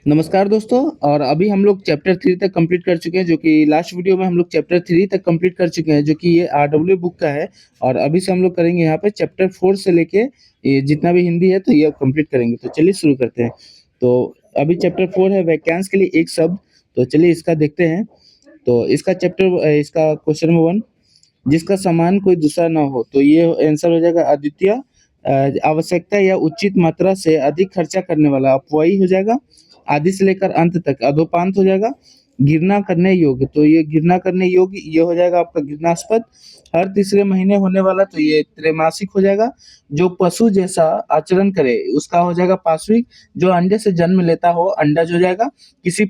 नमस्कार दोस्तों। और अभी हम लोग चैप्टर 3 तक कंप्लीट कर चुके हैं, जो कि लास्ट वीडियो में हम लोग चैप्टर 3 तक कंप्लीट कर चुके हैं, जो कि ये आरडब्ल्यू बुक का है। और अभी से हम लोग करेंगे यहाँ पे चैप्टर 4 से लेके ये जितना भी हिंदी है तो ये कंप्लीट करेंगे। तो चलिए शुरू करते हैं। तो अभी चैप्टर 4 है वाक्यांश के लिए एक शब्द। तो चलिए इसका देखते हैं। तो इसका क्वेश्चन नंबर 1, जिसका समान कोई दूसरा ना हो, तो ये आंसर हो जाएगा अद्वितीय। आवश्यकता या उचित मात्रा से अधिक खर्चा करने वाला अपव्ययी हो जाएगा। आदि से लेकर अंत तक अधोपांत हो जाएगा। घृणा करने योग्य, तो ये घृणा करने योग्य ये हो जाएगा आपका घृणास्पद। हर तीसरे महीने होने वाला, तो ये त्रैमासिक हो जाएगा। जो पशु जैसा आचरण करे उसका हो जाएगा पाश्विक। जो अंडे से जन्म लेता हो अंडज हो जाएगा। किसी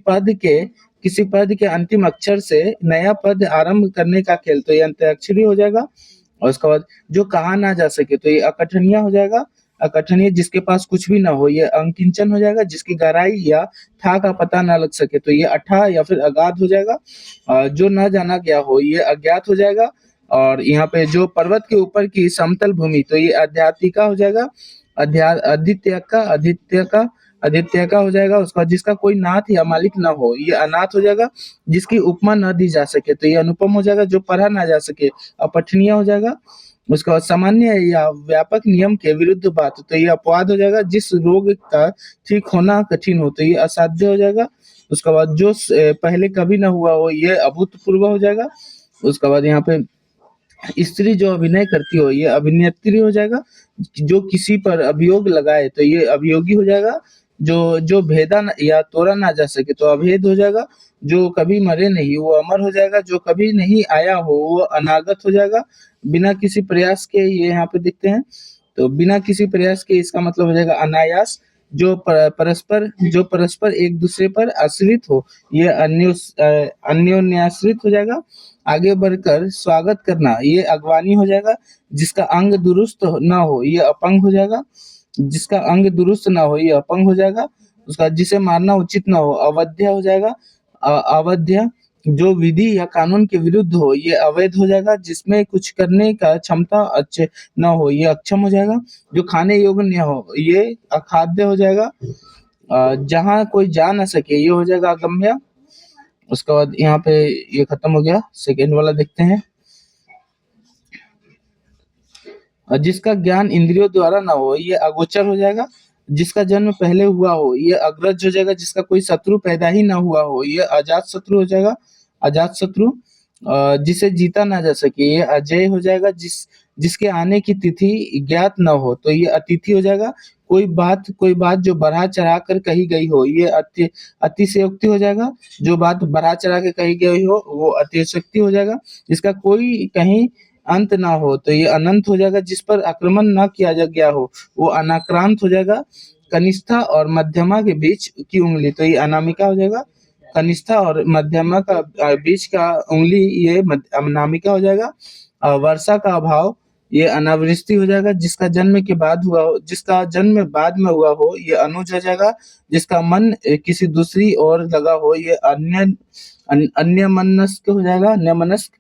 पद के अंतिम अक्षर से नया पद आरंभ करने का खेल, तो ये अंत्याक्षरी हो जाएगा। और उसके बाद जो कहा ना जा सके, तो ये अकथनीय हो जाएगा। अकथनीय जिसके पास कुछ भी ना हो, ये अंकिंचन हो जाएगा। जिसकी गहराई या था का पता ना लग सके, तो ये अथाह या फिर अगाध हो जाएगा। जो न जाना गया हो, ये अज्ञात हो जाएगा। और यहाँ पे जो पर्वत के ऊपर की समतल भूमि, तो ये आध्यात्मिका हो जाएगा। आदित्य का हो जाएगा। उसका जिसका कोई नाथ या मालिक ना हो, ये अनाथ हो जाएगा। जिसकी उपमा न दी जा सके, तो ये अनुपम हो जाएगा। जो पढ़ा ना जा सके, अपठनीय हो जाएगा। उसके बाद सामान्य या व्यापक नियम के विरुद्ध बात, तो ये अपवाद हो जाएगा। जिस रोग का ठीक होना कठिन हो, तो ये असाध्य हो जाएगा। उसके बाद जो पहले कभी ना हुआ हो, ये अभूतपूर्व हो जाएगा। उसके बाद यहाँ पे स्त्री जो अभिनय करती हो, ये अभिनेत्री हो जाएगा। जो किसी पर अभियोग लगाए, तो ये अभियोगी हो जाएगा। जो जो या तोड़ा ना जा सके, तो अभेद हो जाएगा। जो कभी मरे नहीं वो अमर हो जाएगा। जो कभी नहीं आया हो वो अनागत हो जाएगा। बिना किसी प्रयास के, ये यहाँ पे देखते हैं। तो बिना किसी प्रयास के इसका मतलब हो जाएगा अनायास। जो परस्पर एक दूसरे पर आश्रित हो, ये अन्योन्याश्रित हो जाएगा। आगे बढ़कर स्वागत करना, ये अगवानी हो जाएगा। जिसका अंग दुरुस्त ना हो, ये अपंग हो जाएगा। जिसका अंग दुरुस्त ना हो, ये अपंग हो जाएगा। उसका जिसे मारना उचित ना हो, अवध्य हो जाएगा। अवध्य जो विधि या कानून के विरुद्ध हो, ये अवैध हो जाएगा। जिसमें कुछ करने का क्षमता अच्छे ना हो, ये अक्षम हो जाएगा। जो खाने योग्य न हो, ये अखाद्य हो जाएगा। जहाँ कोई जा ना सके, ये हो जाएगा अगम्य। उसके बाद यहाँ पे ये खत्म हो गया। सेकेंड वाला देखते हैं। जिसका ज्ञान इंद्रियों द्वारा ना हो, ये अगोचर हो जाएगा। जिसका जन्म पहले हुआ हो, ये अग्रज हो जाएगा। जिसका कोई शत्रु पैदा ही ना हुआ हो, ये अजात शत्रु हो जाएगा। अजात शत्रु। जिसे जीता ना जा सके, ये अजय हो जाएगा। जिसके आने की तिथि ज्ञात ना हो, तो ये अतिथि हो जाएगा। कोई बात जो बढ़ा चढ़ा कर कही गई हो, ये अतिशयोक्ति हो जाएगा। जो बात बढ़ा चढ़ा के कही गई हो, वो अतिशयोक्ति हो जाएगा। जिसका कोई कहीं अंत ना हो, तो ये अनंत हो जाएगा। जिस पर आक्रमण ना किया जा गया हो, वो अनाक्रांत हो जाएगा। कनिष्ठा और मध्यमा के बीच की उंगली, तो ये अनामिका हो जाएगा। कनिष्ठा और मध्यमा का बीच का उंगली, ये अनामिका हो जाएगा। वर्षा का अभाव, ये अनावृष्टि हो जाएगा। जिसका जन्म बाद में हुआ हो, ये अनुज हो जाएगा। जिसका मन किसी दूसरी ओर लगा हो, ये अन्यमनस्क हो जाएगा। अन्यमनस्क।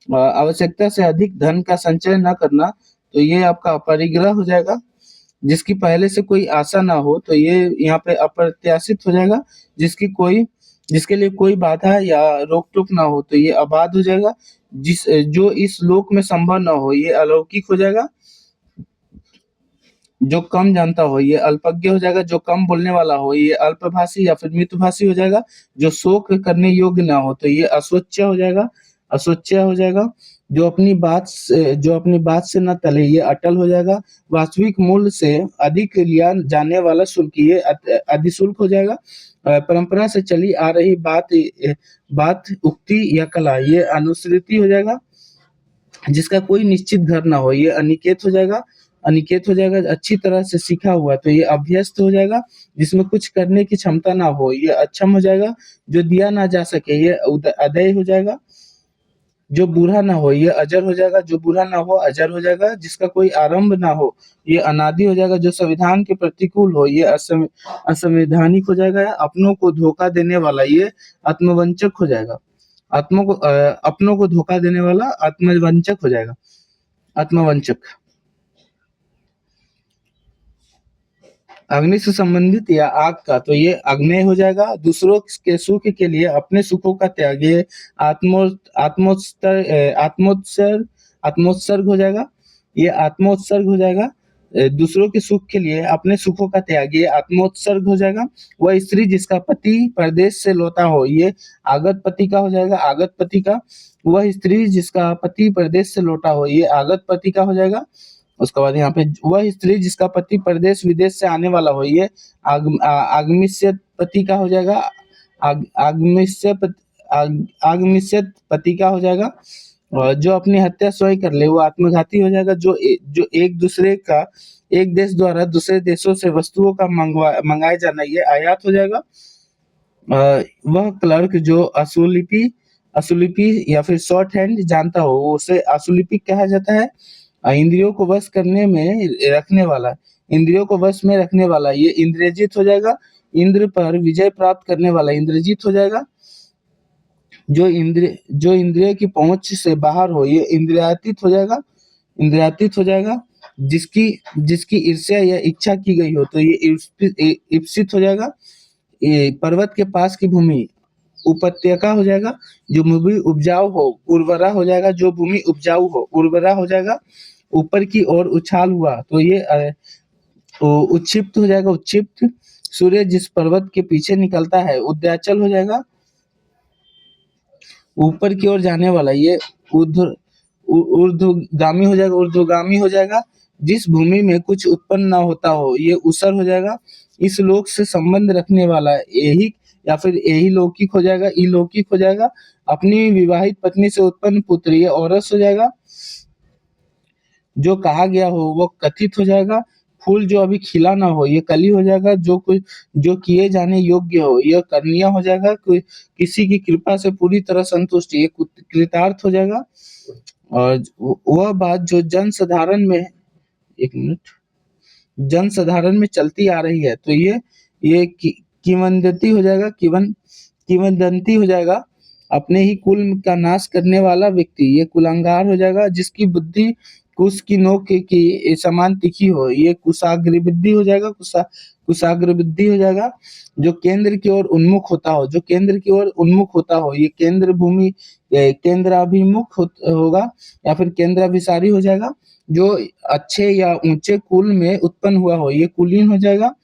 आवश्यकता से अधिक धन का संचय न करना, तो ये आपका अपरिग्रह हो जाएगा। जिसकी पहले से कोई आशा ना हो, तो ये यहाँ पे अप्रत्याशित हो जाएगा। जिसके लिए कोई बाधा या रोक टोक ना हो, तो ये अबाध हो जाएगा। जो इस लोक में संभव ना हो, ये अलौकिक हो जाएगा। जो कम जानता हो, ये अल्पज्ञ हो जाएगा। जो कम बोलने वाला हो, ये अल्पभाषी या फिर मितभाषी हो जाएगा। जो शोक करने योग्य ना हो, तो ये अस्वच्छ हो जाएगा। अस्वच्छ हो जाएगा। जो अपनी बात से न टले, ये अटल हो जाएगा। वास्तविक मूल्य से अधिक लिया जाने वाला शुल्क, ये अधिशुल्क हो जाएगा। परंपरा से चली आ रही बात उक्ति या कला, ये अनुश्रुति हो जाएगा। जिसका कोई निश्चित घर ना हो, ये अनिकेत हो जाएगा। अनिकेत हो जाएगा। अच्छी तरह से सीखा हुआ, तो ये अभ्यस्त हो जाएगा। जिसमें कुछ करने की क्षमता ना हो, ये अक्षम हो जाएगा। जो दिया ना जा सके, ये अदेय हो जाएगा। जो बूढ़ा ना हो, ये अजर हो जाएगा। जो बूढ़ा ना हो, अजर हो जाएगा। जिसका कोई आरंभ ना हो, ये अनादि हो जाएगा। जो संविधान के प्रतिकूल हो, ये असंवैधानिक हो जाएगा। अपनों को धोखा देने वाला, ये आत्मवंचक हो जाएगा। अपनों को धोखा देने वाला आत्मवंचक हो जाएगा। आत्मवंचक। अग्नि से संबंधित या आग का, तो ये अग्नेय हो जाएगा। दूसरों के सुख के लिए अपने सुखों का त्याग, ये आत्मो आत्मोत्सर्ग आत्मोत्सर्ग हो जाएगा। ये आत्मोत्सर्ग हो जाएगा। दूसरों के सुख के लिए अपने सुखों का त्याग, ये आत्मोत्सर्ग हो जाएगा। वह स्त्री जिसका पति परदेश से लौटा हो, ये आगत पति का हो जाएगा, आगत पति का। वह स्त्री जिसका पति परदेश से लौटा हो, ये आगत पति का हो जाएगा। उसके बाद यहाँ पे वह स्त्री जिसका पति परदेश विदेश से आने वाला हो, ये आगमिष्यत पति का हो जाएगा। आगमिष्यत पति का हो जाएगा। और जो अपनी हत्या स्वयं कर ले वो आत्मघाती हो जाएगा। जो एक दूसरे का एक देश द्वारा दूसरे देशों से वस्तुओं का मंगाया जाना, ये आयात हो जाएगा। वह क्लर्क जो असुलिपि या फिर शॉर्ट हैंड जानता हो, वो उसे असुलिपिक कहा जाता है। इंद्रियों को वश करने में रखने वाला, इंद्रियों को वश में रखने वाला, ये इंद्रजीत हो जाएगा। इंद्र पर विजय प्राप्त करने वाला इंद्रजीत हो जाएगा। जो इंद्रिय की पहुंच से बाहर हो, ये इंद्रियातीत हो जाएगा। इंद्रियातीत हो जाएगा। जिसकी जिसकी ईर्ष्या या इच्छा की गई हो, तो ये ईप्सित हो जाएगा। ये पर्वत के पास की भूमि उपत्यका हो जाएगा। जो भूमि उपजाऊ हो, उर्वरा हो जाएगा। जो भूमि उपजाऊ हो, उर्वरा हो जाएगा। ऊपर की ओर उछाल हुआ, तो ये उच्छिप्त हो जाएगा, उच्छिप्त। सूर्य जिस पर्वत के पीछे निकलता है, उदयाचल हो जाएगा। ऊपर की ओर जाने वाला, ये ऊर्ध्वगामी हो जाएगा, ऊर्ध्वगामी हो जाएगा। जिस भूमि में कुछ उत्पन्न ना होता हो, ये ऊसर हो जाएगा। इस लोक से संबंध रखने वाला ऐहिक या फिर यही लौकिक हो जाएगा, इलौकिक हो जाएगा। अपनी विवाहित पत्नी से उत्पन्न पुत्र, ये औरस हो जाएगा। जो कहा गया हो वो कथित हो जाएगा। फूल जो अभी खिला ना हो, ये कली हो जाएगा। जो किए जाने योग्य हो, यह कन्या हो जाएगा। कोई किसी की कृपा से पूरी तरह संतुष्ट, ये कृतार्थ हो जाएगा। और वह बात जो जनसाधारण में, एक मिनट, जनसाधारण में चलती आ रही है, तो ये किंवदंती हो जाएगा। किंवदंती हो जाएगा। अपने ही कुल का नाश करने वाला व्यक्ति, ये कुलांगार हो जाएगा। जिसकी बुद्धि कुश की नोक की समान तीखी हो, ये कुशाग्र बुद्धि हो जाएगा। कुशाग्र बुद्धि हो जाएगा। जो केंद्र की ओर उन्मुख होता हो, जो केंद्र की ओर उन्मुख होता हो, ये केंद्र भूमि केंद्राभिमुख होगा या फिर केंद्राभिसारी हो जाएगा। जो अच्छे या ऊंचे कुल में उत्पन्न हुआ हो, ये कुलीन हो जाएगा।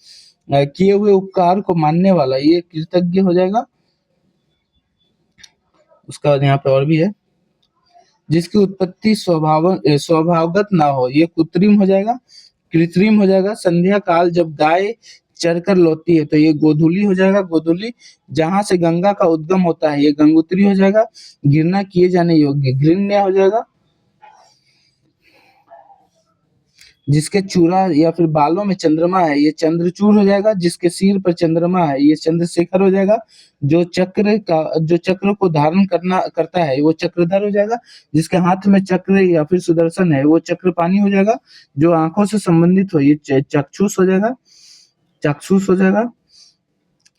किए हुए उपकार को मानने वाला, ये कृतज्ञ हो जाएगा। उसका बाद यहाँ पे और भी है। जिसकी उत्पत्ति स्वभावगत ना हो, ये कृत्रिम हो जाएगा। कृत्रिम हो जाएगा। संध्या काल जब गाय चरकर लौटती है, तो ये गोधूली हो जाएगा। गोधूली जहां से गंगा का उद्गम होता है, ये गंगोत्री हो जाएगा। घृणा किए जाने योग्य, घृण्य हो जाएगा। जिसके चूड़ा या फिर बालों में चंद्रमा है, ये चंद्रचूड़ हो जाएगा। जिसके सिर पर चंद्रमा है, ये चंद्रशेखर हो जाएगा। जो चक्र को धारण करता है, वो चक्रधर हो जाएगा। जिसके हाथ में चक्र या फिर सुदर्शन है, वो चक्रपाणी हो जाएगा। जो आंखों से संबंधित हो, ये चक्षुष हो जाएगा। चाक्षुष हो जाएगा।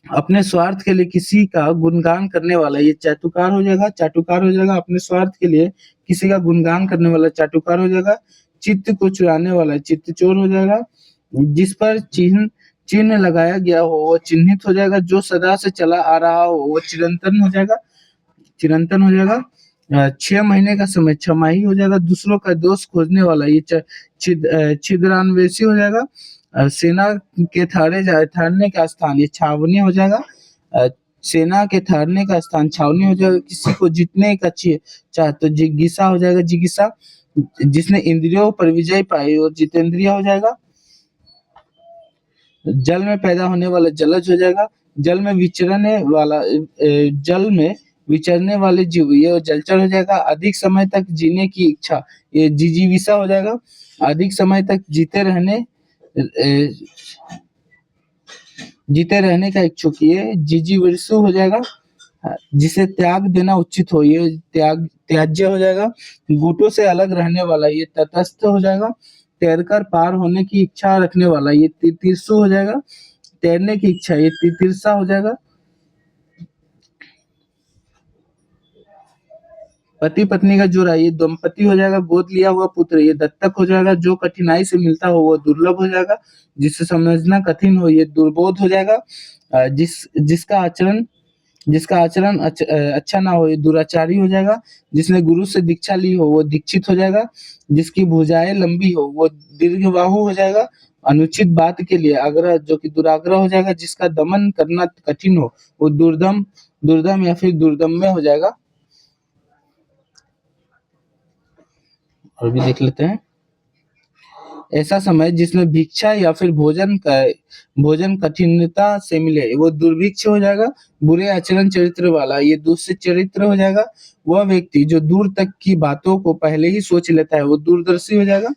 अपने स्वार्थ के लिए किसी का गुणगान करने वाला, ये चाटुकार हो जाएगा। चाटुकार हो जाएगा। अपने स्वार्थ के लिए किसी का गुणगान करने वाला चाटुकार हो जाएगा। चित्त को चुराने वाला चित्त चोर हो जाएगा। जिस पर चिन्ह लगाया गया हो, वो चिन्हित हो जाएगा। जो सदा से चला आ रहा हो, वो चिरंतन हो जाएगा। चिरंतन हो जाएगा। 6 महीने का समय छमाही हो जाएगा। दूसरों का दोष खोजने वाला, ये छिद्रान्वेषी हो जाएगा। सेना के ठहरने का स्थान, ये छावनी हो जाएगा। सेना के ठहरने का स्थान छावनी हो जाएगा। किसी को जीतने का चाह, तो जिज्ञासा हो जाएगा। जिज्ञासा जिसने इंद्रियों पर विजय पाई, और जितेंद्रिय हो जाएगा। जल में पैदा होने वाला जलज हो जाएगा। जल में विचरने वाले जीव, ये जलचर हो जाएगा। अधिक समय तक जीने की इच्छा, ये जिजीविषा हो जाएगा। अधिक समय तक जीते रहने का इच्छुक, ये जिजीविषु हो जाएगा। जिसे त्याग देना उचित हो, ये त्याज्य हो जाएगा। गुटों से अलग रहने वाला, ये तटस्थ हो जाएगा। तैरकर पार होने की इच्छा रखने वाला, ये तितिर्षु हो जाएगा। तैरने की इच्छा, ये तितिर्षा हो जाएगा। पति पत्नी का जोड़ा ये दंपति हो जाएगा, गोद लिया हुआ पुत्र ये दत्तक हो जाएगा, जो कठिनाई से मिलता हो वो दुर्लभ हो जाएगा, जिसे समझना कठिन हो ये दुर्बोध हो जाएगा, जिसका आचरण अच्छा ना हो ये दुराचारी हो जाएगा, जिसने गुरु से दीक्षा ली हो वो दीक्षित हो जाएगा, जिसकी भुजाएं लंबी हो वो दीर्घबाहु हो जाएगा, अनुचित बात के लिए आग्रह जो कि दुराग्रह हो जाएगा, जिसका दमन करना कठिन हो वो दुर्दम दुर्दम या फिर दुर्दम्य हो जाएगा। और भी देख लेते हैं। ऐसा समय जिसमें भिक्षा या फिर भोजन कठिनता से मिले वो दुर्भिक्ष हो जाएगा, बुरे आचरण चरित्र वाला ये दूषित चरित्र हो जाएगा, वह व्यक्ति जो दूर तक की बातों को पहले ही सोच लेता है वो दूरदर्शी हो जाएगा,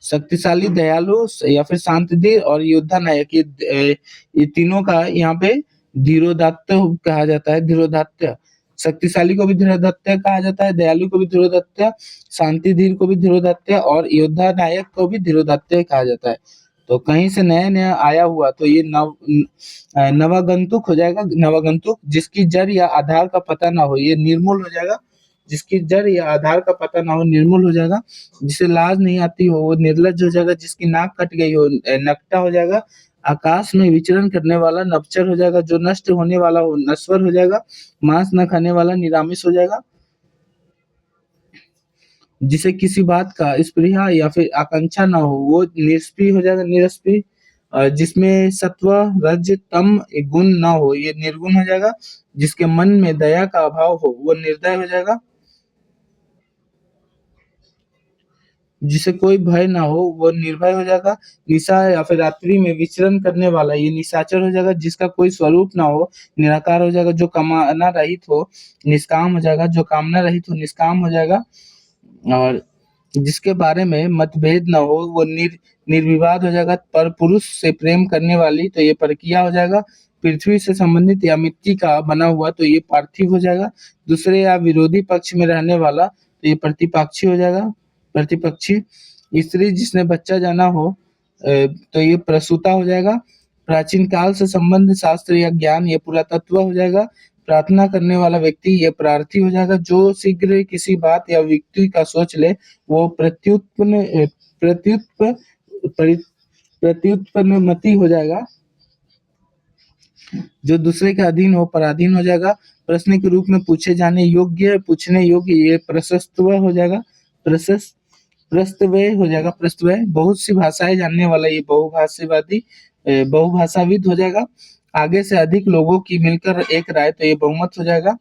शक्तिशाली, दयालु या फिर शांतिदेव और योद्धा नायक ये तीनों का यहाँ पे धीरोदात्त कहा जाता है। धीरोदात्त शक्तिशाली को भी धीरोदात्त कहा जाता है, दयालु को भी धीरोदात्त, शांतिधीर को भी धीरोदात्त और योद्धा नायक को भी धीरोदात्त कहा जाता है। तो कहीं से नया नया आया हुआ तो ये नवागंतुक हो जाएगा। नवागंतुक जिसकी जड़ या आधार का पता ना हो ये निर्मूल हो जाएगा, जिसकी जड़ या आधार का पता ना हो निर्मूल हो जाएगा, जिसे लाज नहीं आती हो वो निर्लज्ज हो जाएगा, जिसकी नाक कट गई हो नकटा हो जाएगा, आकाश में विचरण करने वाला नभचर हो जाएगा, जो नष्ट होने वाला हो नश्वर हो जाएगा, मांस न खाने वाला निरामिष हो जाएगा, जिसे किसी बात का स्पृहा या फिर आकांक्षा ना हो वो निष्प्रिय हो जाएगा, निरस्प्रिय, जिसमें सत्व रज तम गुण ना हो ये निर्गुण हो जाएगा, जिसके मन में दया का अभाव हो वो निर्दय हो जाएगा, जिसे कोई भय ना हो वो निर्भय हो जाएगा, निशा या फिर रात्रि में विचरण करने वाला ये निशाचर हो जाएगा, जिसका कोई स्वरूप ना हो निराकार हो जाएगा, जो कामना रहित हो निष्काम हो जाएगा, जो कामना रहित हो निष्काम हो जाएगा, और जिसके बारे में मतभेद न हो वो निर्विवाद हो जाएगा, पर पुरुष से प्रेम करने वाली तो ये परकिया हो जाएगा, पृथ्वी से संबंधित या मिट्टी का बना हुआ तो ये पार्थिव हो जाएगा, दूसरे या विरोधी पक्ष में रहने वाला तो ये प्रतिपक्षी हो जाएगा, प्रतिपक्षी, स्त्री जिसने बच्चा जाना हो तो ये प्रसूता हो जाएगा, प्राचीन काल से संबंध शास्त्र या ज्ञान ये पुरातत्व हो जाएगा, प्रार्थना करने वाला व्यक्ति ये प्रार्थी हो जाएगा, जो शीघ्र किसी बात या व्यक्ति का सोच ले वो प्रत्युत्प प्रत्युत्पन्नमति हो जाएगा, जो दूसरे के अधीन हो पराधीन हो जाएगा, प्रश्न के रूप में पूछे जाने योग्य पूछने योग्य ये प्रशस्तव हो जाएगा, प्रशस्त प्रस्तव्य हो जाएगा, प्रस्तव्य बहुत सी भाषाएं जानने वाला ये बहुभाषाविद हो जाएगा, आगे से अधिक लोगों की मिलकर एक राय तो ये बहुमत हो जाएगा,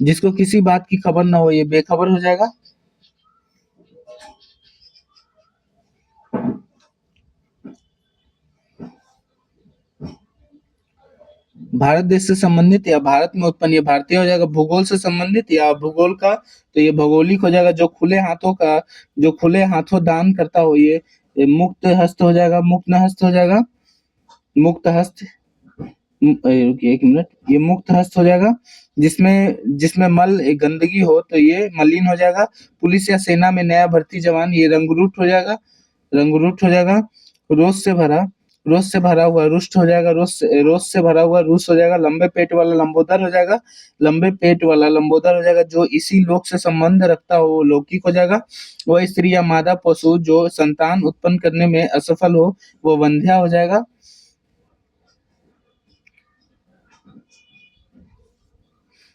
जिसको किसी बात की खबर ना हो ये बेखबर हो जाएगा। भारत देश से संबंधित या भारत में उत्पन्न ये भारतीय हो जाएगा, भूगोल से संबंधित या भूगोल का तो ये भौगोलिक हो जाएगा, जो खुले हाथों दान करता हो ये मुक्त हस्त हो जाएगा, मुक्त हस्त हो जाएगा, मुक्त हस्त रुकिए एक मिनट, ये मुक्त हस्त हो जाएगा, जिसमें जिसमें मल गंदगी हो तो ये मलिन हो जाएगा, पुलिस या सेना में नया भर्ती जवान ये रंगरूट हो जाएगा, रंगरूट हो जाएगा, रोष से भरा रोष से भरा हुआ रुष्ट हो जाएगा, रोष से भरा हुआ रूस हो जाएगा, लंबे पेट वाला लंबोदर हो जाएगा, लंबे पेट वाला लंबोदर हो जाएगा, जो इसी लोक से संबंध रखता हो वो लौकिक हो जाएगा, वह स्त्री या मादा पशु जो संतान उत्पन्न करने में असफल हो वो वंध्या हो जाएगा,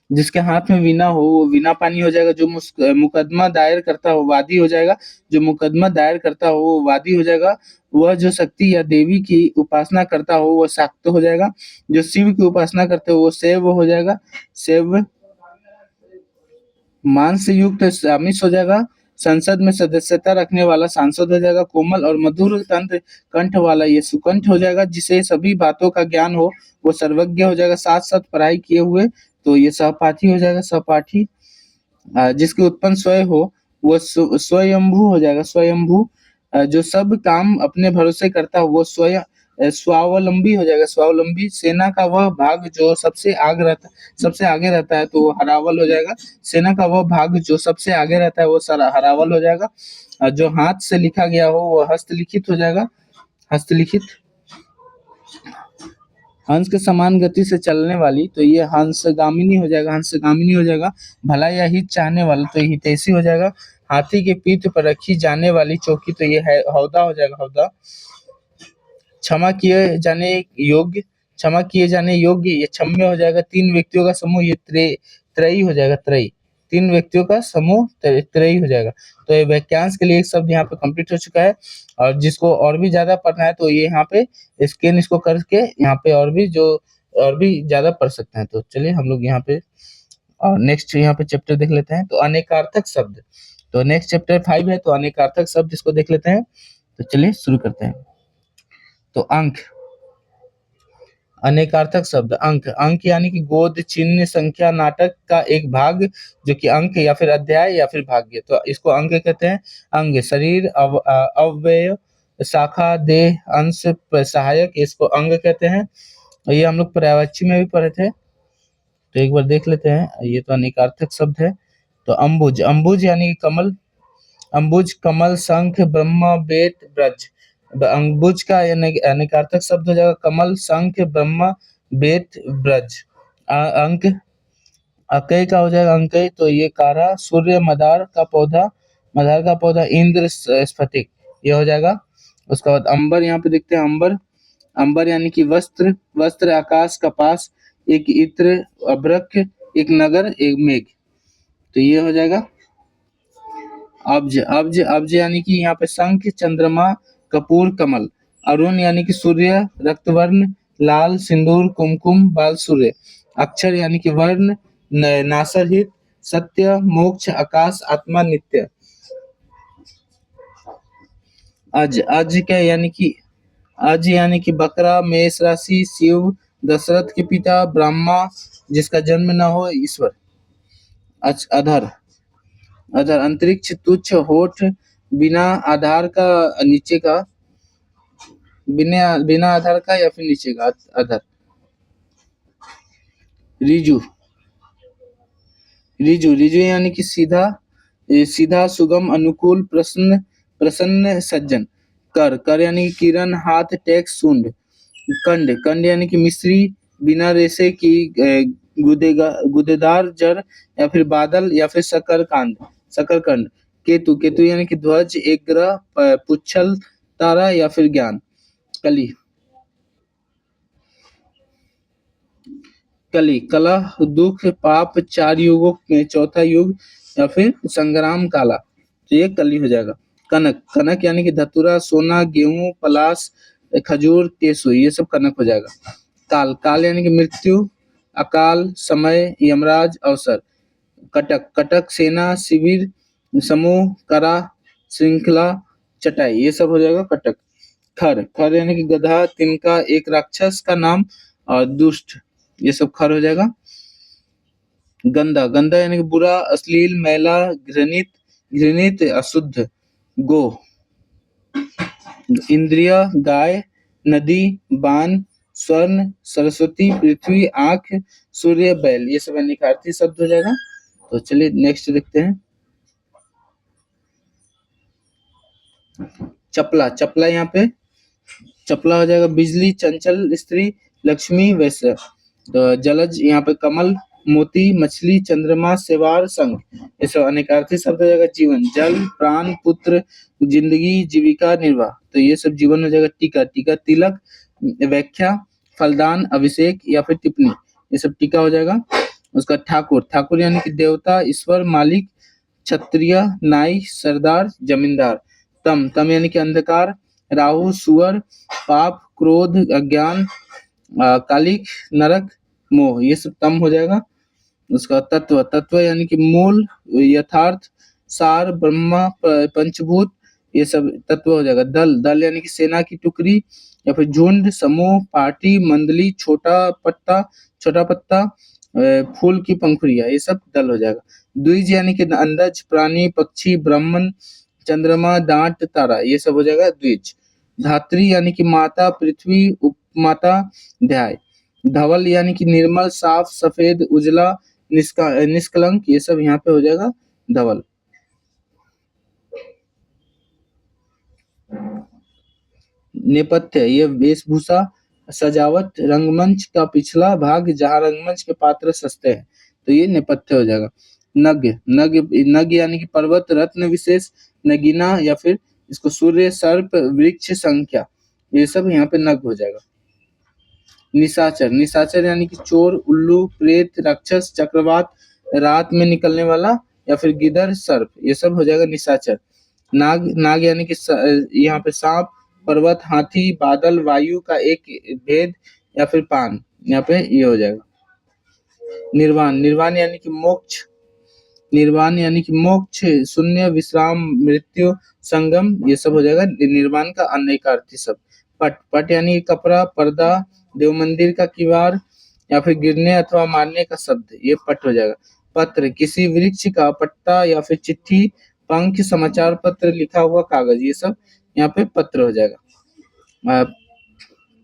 जिसके हाथ में वीणा हो वो वीणा पानी हो जाएगा, जो मुकदमा दायर करता हो वादी हो जाएगा, जो मुकदमा दायर करता हो वो वादी हो जाएगा, वह जो शक्ति या देवी की उपासना करता हो वो शाक्त हो जाएगा, जो शिव की उपासना करते हो वो शैव हो जाएगा, शैव, मांस से युक्त आमिष हो जाएगा, संसद में सदस्यता रखने वाला सांसद हो जाएगा, कोमल और मधुर तंत्र कंठ वाला ये सुकंठ हो जाएगा, जिसे सभी बातों का ज्ञान हो वो सर्वज्ञ हो जाएगा, साथ साथ पढ़ाई किए हुए तो ये सहपाठी हो जाएगा, सहपाठी, जिसके उत्पन्न स्वयं हो वो स्वयंभू हो जाएगा, स्वयंभू, जो सब काम अपने भरोसे करता हो वो स्वावलंबी हो जाएगा, स्वावलंबी, सेना का वह भाग जो सबसे आगे रहता है तो वो हरावल हो जाएगा, सेना का वह भाग जो सबसे आगे रहता है वो हरावल हो जाएगा, जो हाथ से लिखा गया हो वो हस्तलिखित हो जाएगा, हस्तलिखित, हंस के समान गति से चलने वाली, तो ये हंसगामिनी हो जाएगा, हंसगामिनी हो जाएगा। भला या हित चाहने वाला, तो ये हितैषी हो जाएगा। हाथी के पीठ पर रखी जाने वाली चौकी, तो ये है हौदा हो जाएगा, हौदा। क्षमा किए जाने योग्य, क्षमा किए जाने योग्य, ये क्षम्य हो जाएगा। तीन व्यक्तियों का समूह, ये त्रयी हो जाएगा, त्रयी। तीन व्यक्तियों का समूह त्रयी हो जाएगा। तो ये वाक्यांश के लिए एक शब्द यहाँ पे कंप्लीट हो चुका है। और जिसको और भी ज्यादा पढ़ना है, तो ये यहाँ पे स्कैन इसको करके यहाँ पे और भी ज्यादा पढ़ सकते हैं। तो चलिए हम लोग यहाँ पे और नेक्स्ट यहाँ पे चैप्टर देख लेते हैं। तो अनेकार्थक शब्द, तो नेक्स्ट चैप्टर 5 है, तो अनेकार्थक शब्द इसको देख लेते हैं। तो चलिए शुरू करते हैं। तो अंक, अनेकार्थक शब्द अंक, अंक यानी कि गोद, चिन्ह, संख्या, नाटक का एक भाग, जो कि अंक या फिर अध्याय या फिर भाग्य, तो इसको अंक कहते हैं। अंग शरीर, अवयव, शाखा, देह, अंश, सहायक, इसको अंग कहते हैं। और ये हम लोग पर्यायवाची में भी पढ़े थे, तो एक बार देख लेते हैं। ये तो अनेकार्थक शब्द है। तो अम्बुज, अम्बुज यानी कि कमल, अम्बुज, कमल, शंख, ब्रह्मा, बेत, ब्रज। अम्बुज का अनेकार्थक शब्द हो जाएगा कमल, शंख, ब्रह्मा, बेत, ब्रज। अंक, अकय का हो जाएगा अंकय, तो ये कारा, सूर्य, मदार का पौधा, मदार का पौधा, इंद्र, स्फटिक, ये हो जाएगा। उसके बाद अंबर, यहाँ पे देखते हैं अंबर, अंबर यानी कि वस्त्र, वस्त्र, आकाश, कपास, एक इत्र, अभ्रक, एक नगर, एक मेघ, तो ये हो जाएगा। अब्ज, अब्ज, अब्ज यानी कि यहाँ पे शंख, चंद्रमा, कपूर, कमल। अरुण यानी कि सूर्य, रक्तवर्ण, लाल, सिंदूर, कुमकुम, बाल सूर्य। अक्षर यानी कि वर्ण, नासरहित, सत्य, मोक्ष, आकाश, आत्मा, नित्य। अज, अज क्या यानी कि अज यानी कि बकरा, मेष राशि, शिव, दशरथ के पिता, ब्रह्मा, जिसका जन्म न हो, ईश्वर। अधर, अधर अंतरिक्ष, तुच्छ, होठ, बिना आधार का, नीचे का, बिना बिना आधार का या फिर नीचे का, अधर। रिजु, रिजु, रिजु यानी कि सीधा, सीधा, सुगम, अनुकूल, प्रसन्न, प्रसन्न, सज्जन। कर, कर यानी कि किरण, हाथ, टैक्स, सूंड। कंड, कंड यानी कि मिश्री, बिना रेशे की, गुदेदार जड़, या फिर बादल, या फिर शकरकांड, शकरकंड। केतु, केतु यानी कि ध्वज, एक ग्रह, पुच्छल, तारा, या फिर ज्ञान। कली, कली, कला, दुख, पाप, चार युगों में चौथा युग, या फिर संग्राम, काला, तो ये कली हो जाएगा। कनक, कनक यानी कि धतुरा, सोना, गेहूं, पलाश, खजूर, केसु, ये सब कनक हो जाएगा। काल, काल यानी कि मृत्यु, अकाल, समय, यमराज, अवसर। कटक, कटक, सेना, शिविर, समूह, करा, श्रृंखला, चटाई, ये सब हो जाएगा कटक। खर, खर यानी कि गधा, तिनका, एक राक्षस का नाम, और दुष्ट, ये सब खर हो जाएगा। गंदा, गंदा यानी कि बुरा, अश्लील, मैला, घृणित, घृणित, अशुद्ध। गो, इंद्रिय, गाय, नदी, बाण, स्वर्ण, सरस्वती, पृथ्वी, आंख, सूर्य, बैल, ये सब निखार्थी शब्द हो जाएगा। तो चलिए नेक्स्ट देखते हैं। चपला, चपला यहाँ पे चपला हो जाएगा बिजली, चंचल, स्त्री, लक्ष्मी, वैश्य। तो जलज यहाँ पे कमल, मोती, मछली, चंद्रमा, सेवार, संघ, ये सब अनेकार्थी शब्द हो जाएगा। जीवन, जल, प्राण, पुत्र, जिंदगी, जीविका, निर्वाह, तो ये सब जीवन हो जाएगा। टीका, टीका, तिलक, व्याख्या, फलदान, अभिषेक, या फिर टिप्पणी, ये सब टीका हो जाएगा। उसका ठाकुर, ठाकुर यानी कि देवता, ईश्वर, मालिक, क्षत्रिय, नाई, सरदार, जमींदार। तम, तम यानी कि अंधकार, राहु, सुअर, पाप, क्रोध, अज्ञान, कालिक, नरक, मोह, ये सब तम हो जाएगा। उसका तत्व, तत्व यानी कि मूल, यथार्थ, सार, ब्रह्मा, पंचभूत, ये सब तत्व हो जाएगा। दल, दल यानी कि सेना की टुकड़ी, या फिर झुंड, समूह, पार्टी, मंडली, छोटा पत्ता, छोटा पत्ता, फूल की पंखुड़ियां, ये सब दल हो जाएगा। द्विज यानी कि अंडज, प्राणी, पक्षी, ब्राह्मण, चंद्रमा, डांट, तारा, ये सब हो जाएगा द्विज। धात्री यानी कि माता, पृथ्वी, उपमाता, ध्याय। धवल यानी कि निर्मल, साफ, सफेद, उजला, निष्कलंक, ये सब यहाँ पे हो जाएगा धवल। नेपथ्य, ये वेशभूषा, सजावट, रंगमंच का पिछला भाग जहाँ रंगमंच के पात्र सजते हैं, तो ये नेपथ्य हो जाएगा। नग्य, नग्य यानी कि पर्वत, रत्न विशेष, नगीना या फिर इसको सूर्य, सर्प, वृक्ष, संख्या, ये सब यहाँ पे नग्य हो जाएगा। निशाचर, निशाचर यानी कि चोर, उल्लू, प्रेत, राक्षस, चक्रवात, रात में निकलने वाला या फिर गिदड़, सर्प, ये सब हो जाएगा निशाचर। नाग, नाग यानी कि यहाँ पे सांप, पर्वत, हाथी, बादल, वायु का एक भेद या फिर पान, यहाँ पे ये हो जाएगा। निर्वाण, निर्वाण यानी कि मोक्ष, निर्वाण यानी कि मोक्ष, शून्य, विश्राम, मृत्यु, संगम, ये सब हो जाएगा निर्वाण का अनेकार्थी शब्द। पट, पट यानी कि कपड़ा, पर्दा, देव मंदिर का किवाड़ या फिर गिरने अथवा मारने का शब्द, ये पट हो जाएगा। पत्र, किसी वृक्ष का पत्ता या फिर चिट्ठी, पंख, समाचार पत्र, लिखा हुआ कागज, ये सब यहाँ पे पत्र हो जाएगा।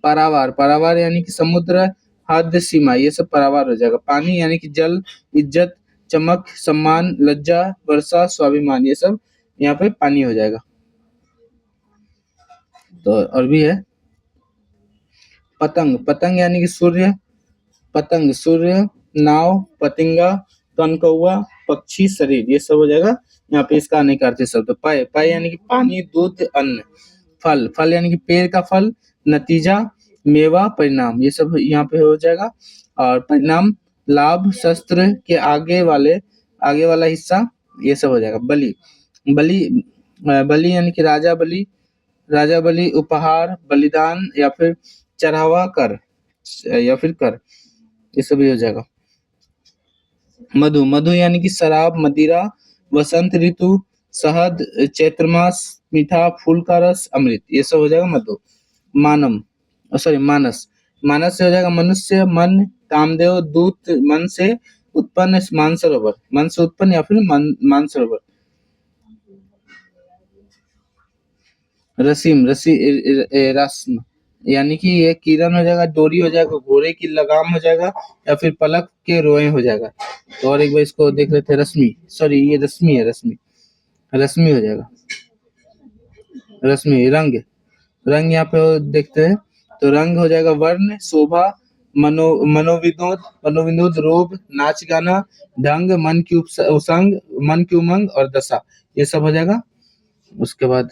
पारावार, पारावार यानी कि समुद्र, हद, सीमा, ये सब पारावार हो जाएगा। पानी यानी कि जल, इज्जत, चमक, सम्मान, लज्जा, वर्षा, स्वाभिमान, ये सब यहाँ पे पानी हो जाएगा। तो और भी है पतंग, पतंग यानी कि सूर्य, पतंग, सूर्य, नाव, पतंगा, कनकौआ, पक्षी, शरीर, ये सब हो जाएगा यहाँ पे इसका अनेकार्थी शब्द। पाए, पाए यानी कि पानी, दूध, अन्न। फल, फल यानी कि पेड़ का फल, नतीजा, मेवा, परिणाम, ये सब यहाँ पे हो जाएगा। और परिणाम, लाभ, शस्त्र के आगे वाला हिस्सा, ये सब हो जाएगा। बलि, बलि, बलि यानी कि राजा बलि, राजा बलि, उपहार, बलिदान या फिर चढ़ावा, कर या फिर कर, ये सब हो जाएगा। मधु, मधु यानी कि शराब, मदिरा, वसंत ऋतु, शहद, चैत्र मास, मीठा, फूल का रस, अमृत, ये सब हो जाएगा मधु। मानम, सॉरी मानस, मानस से हो जाएगा मनुष्य, मन, कामदेव, दूत, मन से उत्पन्न, मानसरोवर, मन से उत्पन्न या फिर मानसरोवर। रसीम, रस्म यानी कि ये किरण हो जाएगा, डोरी हो जाएगा, घोड़े की लगाम हो जाएगा या फिर पलक के रोए हो जाएगा। तो और एक बार इसको देख लेते हैं। रश्मि, सॉरी ये रश्मि है, रश्मि, रश्मि हो जाएगा। रश्मि, रंग, रंग यहाँ पे देखते हैं तो रंग हो जाएगा वर्ण, शोभा, मनोविनोद, मनोविनोद, रोग, नाच गाना, ढंग, मन की उसंग, मन की उमंग और दशा, ये सब हो जाएगा। उसके बाद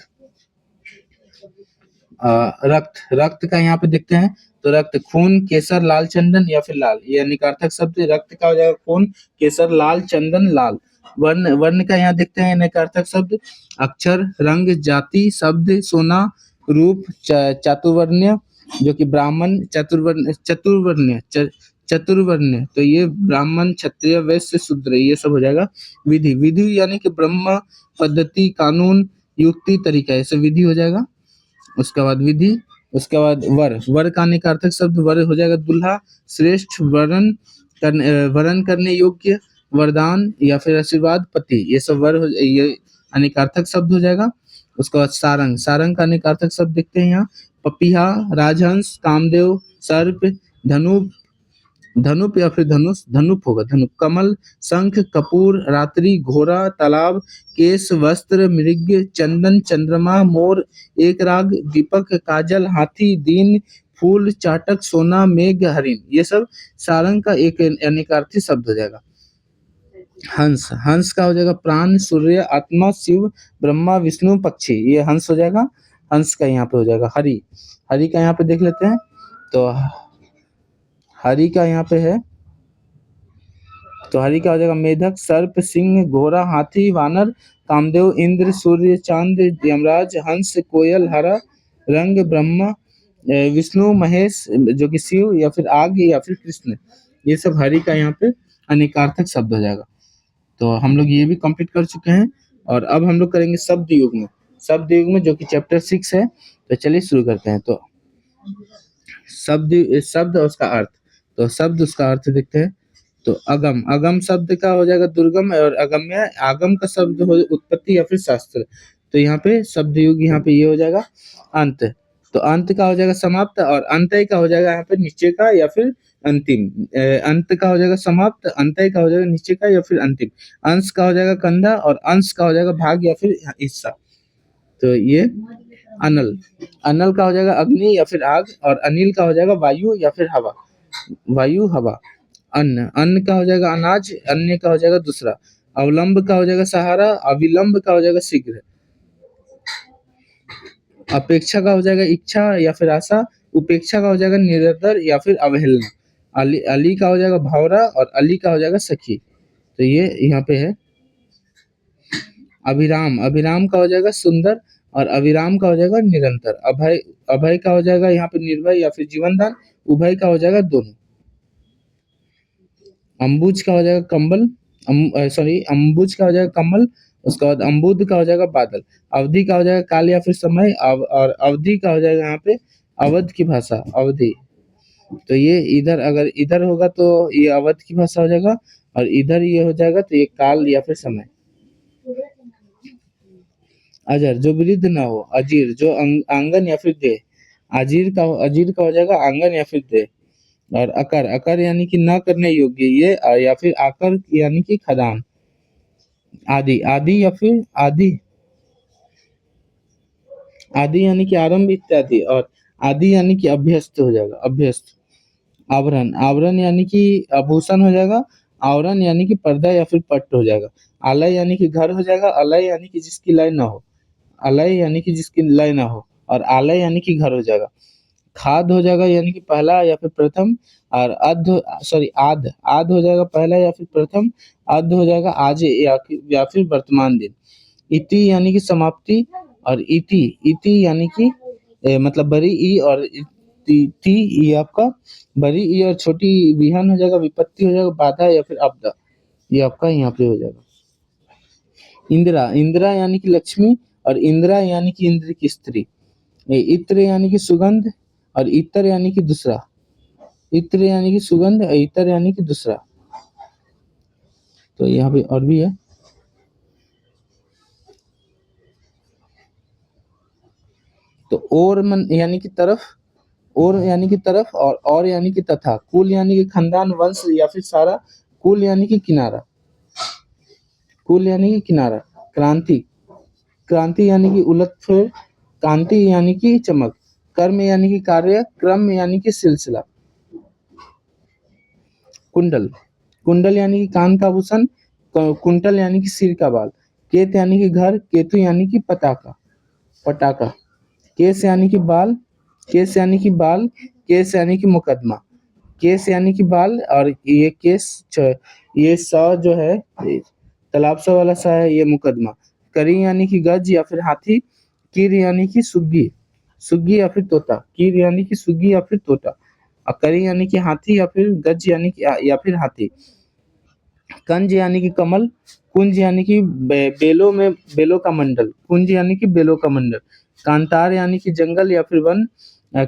रक्त, रक्त का यहाँ पे देखते हैं तो रक्त, खून, केसर, लाल चंदन या फिर लाल, ये निकार्थक शब्द। रक्त का हो जाएगा खून, केसर, लाल चंदन, लाल। वर्ण, वर्ण का यहाँ देखते हैं निकार्थक शब्द, अक्षर, रंग, जाति, शब्द, सोना, रूप, चातुर्वर्ण्य जो कि ब्राह्मण, चतुर्वर्ण्य, चतुर्वर्ण्य, तो ये ब्राह्मण, क्षत्रिय, वैश्य, शूद्र, ये सब हो जाएगा। विधि, विधि यानी कि ब्रह्म, पद्धति, कानून, युक्ति, तरीका, ऐसे विधि हो जाएगा। उसके बाद विधि, उसके बाद वर, वर का अनेकार्थक शब्द वर हो जाएगा दूल्हा, श्रेष्ठ, वरण करने योग्य, वरदान या फिर आशीर्वाद, पति, ये सब ये अनेकार्थक शब्द हो जाएगा। उसके बाद सारंग, सारंग का अनेकार्थक शब्द देखते हैं यहाँ, पपीहा, राजहंस, कामदेव, सर्प, धनु, धनुप या फिर धनुष, धनुप होगा, धनुप। कमल, शंख, कपूर, रात्रि, घोड़ा, तालाब, केश, वस्त्र, मृग, चंदन, चंद्रमा, मोर, एक राग, दीपक, काजल, हाथी, दिन, फूल, चाटक, सोना, मेघ, हरिण, ये सब सारंग का एक अनेकार्थी शब्द हो जाएगा। हंस, हंस का हो जाएगा प्राण, सूर्य, आत्मा, शिव, ब्रह्मा, विष्णु, पक्षी, ये हंस हो जाएगा। हंस का यहाँ पे हो जाएगा हरि, हरि का यहाँ पे देख लेते हैं तो हरि का यहाँ पे है तो हरि का हो जाएगा मेढक, सर्प, सिंह, घोड़ा, हाथी, वानर, कामदेव, इंद्र, सूर्य, चांद, यमराज, हंस, कोयल, हरा, रंग, ब्रह्मा, विष्णु, महेश जो कि शिव या फिर आग या फिर कृष्ण, ये सब हरि का यहाँ पे अनेकार्थक शब्द हो जाएगा। तो हम लोग ये भी कंप्लीट कर चुके हैं और अब हम लोग करेंगे शब्द युग में, शब्द युग में जो कि चैप्टर 6 है। तो चलिए शुरू करते हैं। तो शब्द, शब्द और उसका अर्थ, तो शब्द उसका अर्थ देखते हैं। तो अगम, अगम शब्द का हो जाएगा दुर्गम, और अगम्य, आगम का शब्द हो उत्पत्ति या फिर शास्त्र। तो यहाँ पे शब्द युग यहाँ पे ये हो जाएगा अंत। तो अंत का हो जाएगा समाप्त, और अंतय का हो जाएगा यहाँ पे नीचे का या फिर अंतिम। अंत का हो जाएगा समाप्त, अंतय का हो जाएगा नीचे का या फिर अंतिम। अंश का हो जाएगा कंधा और अंश का हो जाएगा भाग या फिर हिस्सा। तो ये अनल। अनल का हो जाएगा अग्नि या फिर आग, और अनिल का हो जाएगा वायु या फिर हवा। वायु, हवा। अन्न, अन्न का हो जाएगा अनाज, अन्य का हो जाएगा दूसरा। अवलंब का हो जाएगा सहारा, अविलंब का हो जाएगा शीघ्र। अपेक्षा का हो जाएगा इच्छा या फिर आशा, उपेक्षा का हो जाएगा निरंतर या फिर अवहेलना। अली, अली का हो जाएगा भावरा, और अली का हो जाएगा सखी। तो ये यहाँ पे है। अभिराम, अभिराम का हो जाएगा सुंदर, और अविराम का हो जाएगा निरंतर। अभय, अभय का हो जाएगा यहाँ पे निर्भय या फिर जीवन दान। उभय का हो जाएगा दोनों। अम्बुज का हो जाएगा कंबल, सॉरी, अम्बुज का हो जाएगा कमल। उसके बाद अम्बुद का हो जाएगा बादल। अवधि का हो जाएगा काल या फिर समय। और अवधि का हो जाएगा यहाँ पे अवध की भाषा, अवधि। तो ये इधर, अगर इधर होगा तो ये अवध की भाषा हो जाएगा, और इधर ये हो जाएगा तो ये काल या फिर समय। अजर, जो वृद्ध ना हो। अजीर, जो आंगन या फिर देह। अजीर का हो जाएगा आंगन या फिर देह। और अकर, अकर यानी कि न करने योग्य ये, या फिर आकर यानी कि खदान। आदि, आदि या फिर आदि, आदि यानी कि आरंभ इत्यादि। और आदि यानी कि अभ्यस्त हो जाएगा, अभ्यस्त। आवरण, आवरण यानी कि आभूषण हो जाएगा। आवरण यानी कि पर्दा या फिर पट्ट हो जाएगा। आलय यानी कि घर हो जाएगा। अलय यानी कि जिसकी लय ना हो। अलय यानी कि जिसकी लय ना हो। और आलय यानी कि घर हो जाएगा। खाद हो जाएगा यानी कि पहला या फिर प्रथम। और आद, आद हो जाएगा पहला या फिर प्रथम। अद हो जाएगा आज या फिर वर्तमान दिन। इति यानी कि समाप्ति। और इति, इति यानी कि मतलब बड़ी ई, और ती ये आपका बड़ी ई और छोटी विहन हो जाएगा, विपत्ति हो जाएगा, बाधा या फिर आपदा। ये आपका यहाँ पे हो जाएगा। इंदिरा, इंदिरा यानी कि लक्ष्मी। और इंदिरा यानी कि इंद्र की स्त्री। इत्र यानी कि सुगंध, और इतर यानी कि दूसरा। इत्र यानी कि सुगंध, और इतर यानी कि दूसरा। तो यहाँ पे और भी है। तो और मन यानी कि तरफ, और यानी कि तरफ, और यानी कि तथा। कुल यानी कि खानदान, वंश या फिर सारा। कुल यानी कि किनारा, कुल यानी कि किनारा। क्रांति, क्रांति यानी कि उलटफेर। कांति यानी कि चमक। कर्म यानी कि कार्य। क्रम यानी कि सिलसिला। कुंडल, कुंडल यानी कि कान का आभूषण। कुंटल यानी कि सिर का बाल। केत यानी कि घर। केतु यानी कि पटाखा, पटाखा। केस यानी कि बाल, केस यानी कि बाल। केस यानी कि मुकदमा। केस यानी कि बाल, और ये ये स जो है, ये तालाब सा वाला सा है, ये मुकदमा। करी यानी कि गज या फिर हाथी। कीर यानी कि सुग्गी, सुग्गी या फिर तोता। कीर यानी कि सुग्गी या फिर तोता। और करी यानी कि हाथी, या फिर गज यानी कि या फिर हाथी। कंज यानी कि कमल। कुंज यानी कि बेलों में, बेलों का मंडल। कुंज यानी कि बेलों का मंडल। कांतार यानी कि जंगल या फिर वन।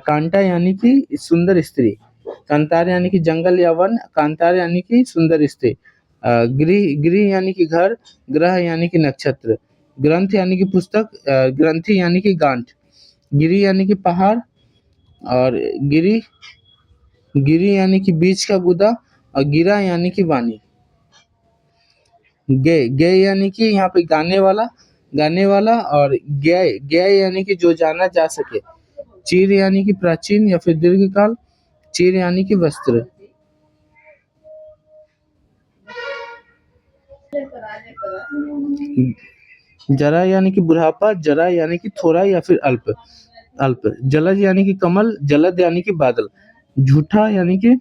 कांटा यानी कि सुंदर स्त्री। कांतार यानी कि जंगल या वन। कांतार यानी कि सुंदर स्त्री। गृह, गृह यानी कि घर। ग्रह यानी कि नक्षत्र। ग्रंथ यानी कि पुस्तक। ग्रंथि यानी कि गांठ। गिरी यानी कि पहाड़। और गिरी, गिरी यानी कि बीच का गुदा। और गिरा यानी कि वाणी। गे, गे यानी कि यहाँ पे गाने वाला, गाने वाला। और गय, गय यानी कि जो जाना जा सके। चीर यानी कि प्राचीन या फिर दीर्घकाल। चीर यानी कि वस्त्र। जरा यानी कि बुढ़ापा। जरा यानी कि थोड़ा या फिर अल्प, अल्प। जलज यानी कि कमल। जलद यानी कि बादल। झूठा यानी कि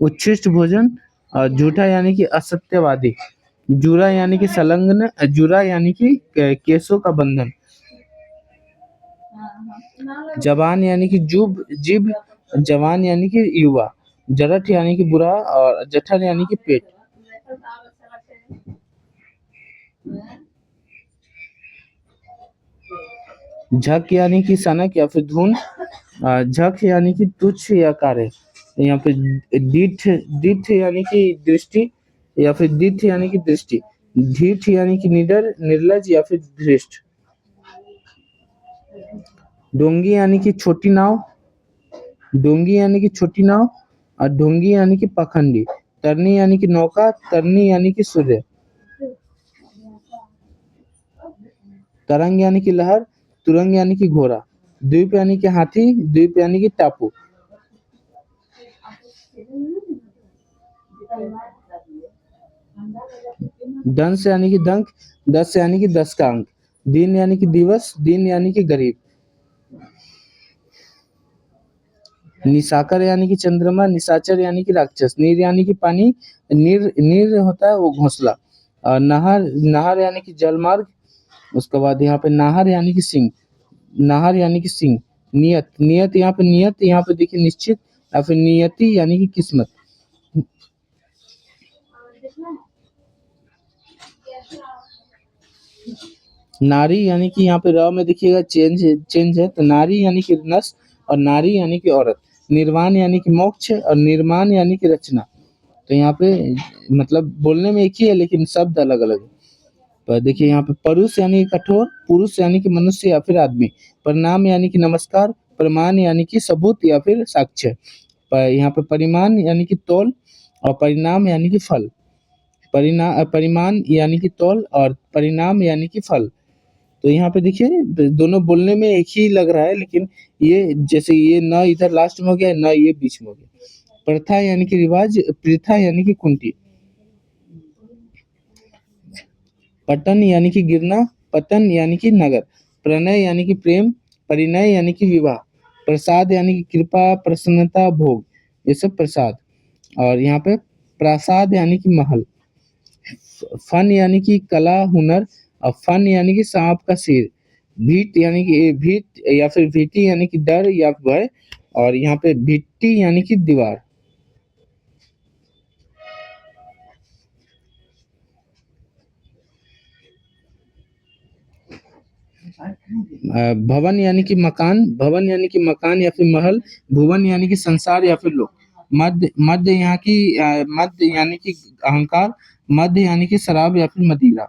उच्छिष्ट भोजन। और झूठा यानी कि असत्यवादी। जुरा यानी कि संलग्न। जुरा यानी कि केसों का बंधन। जवान यानी कि जुब, जिब। जवान यानी कि युवा। जरठ यानी कि बुरा। और जठर यानी कि पेट। झक यानी कि सनक या फिर धुन। झक यानी कि तुच्छ या कार्य। यहाँ पे दीठ, दीठ यानी कि दृष्टि, या फिर दीठ यानी कि दृष्टि। ढीठ यानी कि निडर, निर्लज या फिर धृष्ट। डोंगी यानी कि छोटी नाव। डोंगी यानी कि छोटी नाव। और ढोंगी यानी कि पाखंडी। तरनी यानी कि नौका। तरनी यानी कि सूर्य। तरंग यानी कि लहर। तुरंग यानी कि घोड़ा, द्वीप यानी कि हाथी, द्वीप यानी कि टापू, दंश यानी कि दंक, दस यानी कि 10 का अंक, दिन यानी कि दिवस, दिन यानी कि गरीब, निशाकर यानी कि चंद्रमा, निशाचर यानी कि राक्षस, नीर यानी कि पानी, नीर नीर होता है वो घोंसला, और नहर नहर यानी कि जलमार्ग, उसके बाद यहाँ पे नाहर यानी कि सिंह, नाहर यानी कि सिंह, नियत नियत यहाँ पे देखिए निश्चित, या फिर नियति यानी कि किस्मत, नारी यानी कि यहाँ पे र में देखिएगा चेंज है, तो नारी यानी कि नस, और नारी यानी कि औरत, निर्वाण यानी कि मोक्ष, और निर्माण यानी कि रचना। तो यहाँ पे मतलब बोलने में एक ही है लेकिन शब्द अलग अलग है। तो देखिए यहाँ पे परुष यानी कि कठोर, पुरुष यानी कि मनुष्य या फिर आदमी, प्रणाम यानी कि नमस्कार, प्रमाण यानी कि सबूत या फिर साक्ष्य, यहाँ पे परिमाण यानी कि तौल, और परिणाम यानी कि फल, परिमाण यानी कि तौल, और परिणाम यानी कि फल। तो यहाँ पे देखिए दोनों बोलने में एक ही लग रहा है, लेकिन ये जैसे ये न इधर लास्ट में हो गया, न ये बीच में हो गया। प्रथा यानी कि रिवाज, प्रथा यानी कि कुंठी, पतन यानी कि गिरना, पतन यानी कि नगर, प्रणय यानी कि प्रेम, परिणय यानी कि विवाह, प्रसाद यानी कि कृपा, प्रसन्नता, भोग, ये सब प्रसाद। और यहाँ पे प्रासाद यानी कि महल, फन यानी कि कला हुनर, और फन यानी कि सांप का सिर, भीट यानी कि भीट या फिर भीटी यानी कि डर या भय, और यहाँ पे भिट्टी यानी कि दीवार। भवन यानी कि मकान, भवन यानी कि मकान या फिर महल, भुवन यानी कि संसार या फिर लोक, मध्य मध्य यहाँ की मध्य यानी कि अहंकार, मध्य यानी कि शराब या फिर मदिरा,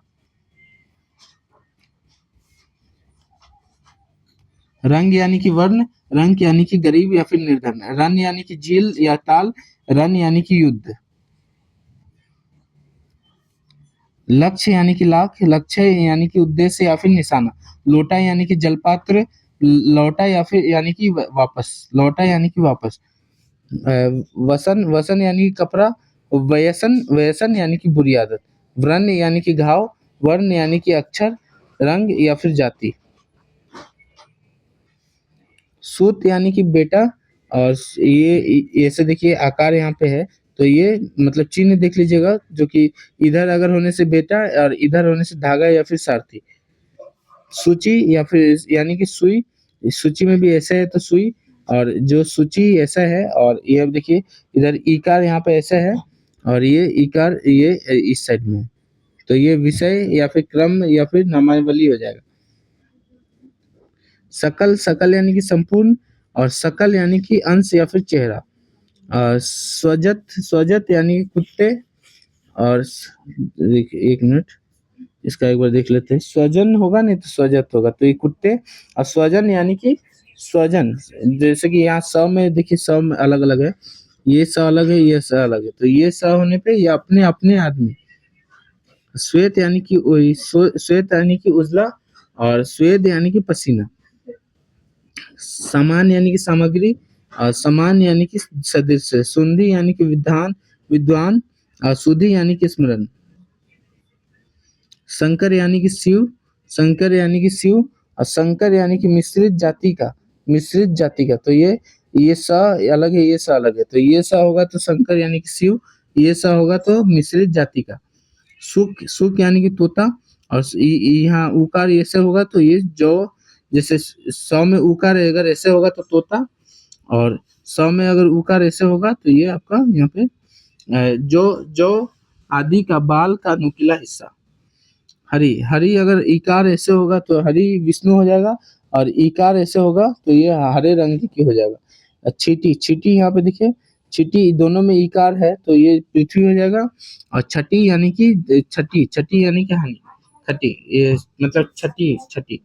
रंग यानी कि वर्ण, रंग यानी कि गरीब या फिर निर्धन, रन यानी कि झील या ताल, रन यानी कि युद्ध, लक्ष्य यानी कि लाख, लक्ष्य यानी कि उद्देश्य या फिर निशाना, लोटा यानी कि जलपात्र, लौटा या फिर यानी कि वापस, लौटा यानी कि वापस, अ, वसन वसन यानी कि कपड़ा, व्यसन व्यसन यानी कि बुरी आदत, व्रण यानी कि घाव, वर्ण यानी कि अक्षर, रंग या फिर जाति, सूत यानी कि बेटा, और ये ऐसे देखिए आकार यहाँ पे है, तो ये मतलब चिन्ह देख लीजिएगा, जो कि इधर अगर होने से बेटा और इधर होने से धागा या फिर सारथी, सूची या फिर यानी कि सुई, सूची में भी ऐसा है तो सुई, और जो सूची ऐसा है, और ये अब देखिए इधर ईकार यहाँ पे ऐसा है, और ये ईकार ये इस साइड में है। तो ये विषय या फिर क्रम या फिर नामावली हो जाएगा। सकल, सकल यानी कि संपूर्ण, और सकल यानी कि अंश या फिर चेहरा, स्वजत, स्वजत यानी कि कुत्ते, और देखिए एक मिनट इसका एक बार देख लेते हैं, स्वजन होगा नहीं तो स्वजत होगा, तो ये कुत्ते, और स्वजन यानी कि स्वजन, जैसे कि यहाँ स में देखिए स में अलग अलग है, ये स अलग है, ये स अलग है, तो ये स होने पे ये अपने अपने आदमी, श्वेत यानी कि श्वेत यानी कि उजला, और स्वेद यानी कि पसीना, समान यानी कि सामग्री, और समान यानी कि सदृश, सुंदी यानी कि विद्वान विद्वान, और सुधि यानी कि स्मरण, शंकर यानी कि शिव, शंकर यानी कि शिव, और शंकर यानी कि मिश्रित जाति का, मिश्रित जाति का, तो ये स अलग है, ये स अलग है, तो ये स होगा तो शंकर यानी कि शिव, ये स होगा तो मिश्रित जाति का, सुख, सुख यानी कि तोता, और यहाँ उकार ऐसे होगा तो ये जो, जैसे स में उकार है, अगर ऐसे होगा तो तोता, और स में अगर उकार ऐसे होगा तो ये आपका यहाँ पे जो आदि का बाल का नुकीला हिस्सा, हरि, हरि अगर इकार ऐसे होगा तो हरि विष्णु हो जाएगा, और इकार ऐसे होगा तो ये हरे रंग की हो जाएगा। चीटी, चीटी यहाँ पे देखिए, चीटी दोनों में इकार है तो ये पृथ्वी हो जाएगा, और छठी यानी कि छठी, छठी यानी कि हानि, छठी ये मतलब छठी छठी,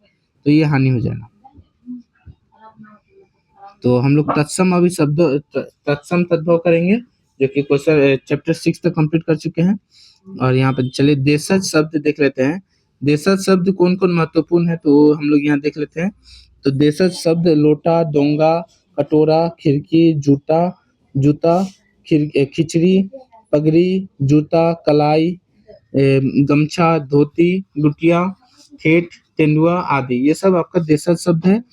तो ये हानि हो जाएगा। तो हम लोग तत्सम अभी शब्द तत्सम तद्भव करेंगे, जो कि क्वेश्चन चैप्टर 6 तक कंप्लीट कर चुके हैं। और यहाँ पे चलिए देशज शब्द देख लेते हैं। देशज शब्द कौन-कौन महत्वपूर्ण है तो हम लोग यहाँ देख लेते हैं। तो देशज शब्द लोटा, डोंगा, कटोरा, खिड़की, जूता जूता, खिचड़ी, पगड़ी, जूता, कलाई, गमछा, धोती, लुटिया, ठेठ, तेंदुआ आदि ये सब आपका देशज शब्द है।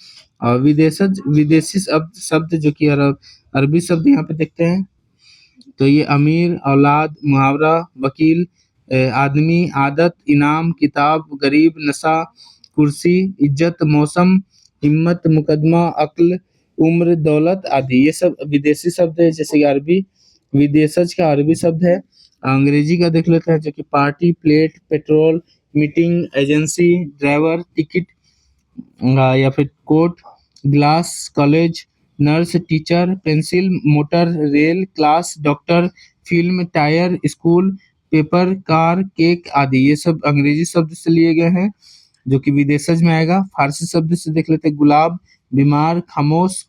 और विदेशी शब्द शब्द जो कि अरबी शब्द यहाँ पे देखते हैं। तो ये अमीर, औलाद, मुहावरा, वकील, आदमी, आदत, इनाम, किताब, गरीब, नशा, कुर्सी, इज्जत, मौसम, हिम्मत, मुकदमा, अक्ल, उम्र, दौलत आदि ये सब विदेशी शब्द है। जैसे कि अरबी विदेशज का अरबी शब्द है। अंग्रेजी का देख लेते हैं जो कि party, plate, petrol, meeting, agency, driver, ticket या फिर court, glass, college, nurse, teacher, pencil, motor, rail, class, doctor, film, tyre, school, paper, car, cake आदि ये सब अंग्रेजी शब्द से लिए गए हैं जो कि विदेशज में आएगा। फारसी शब्द से देख लेते हैं गुलाब, बीमार, खामोश,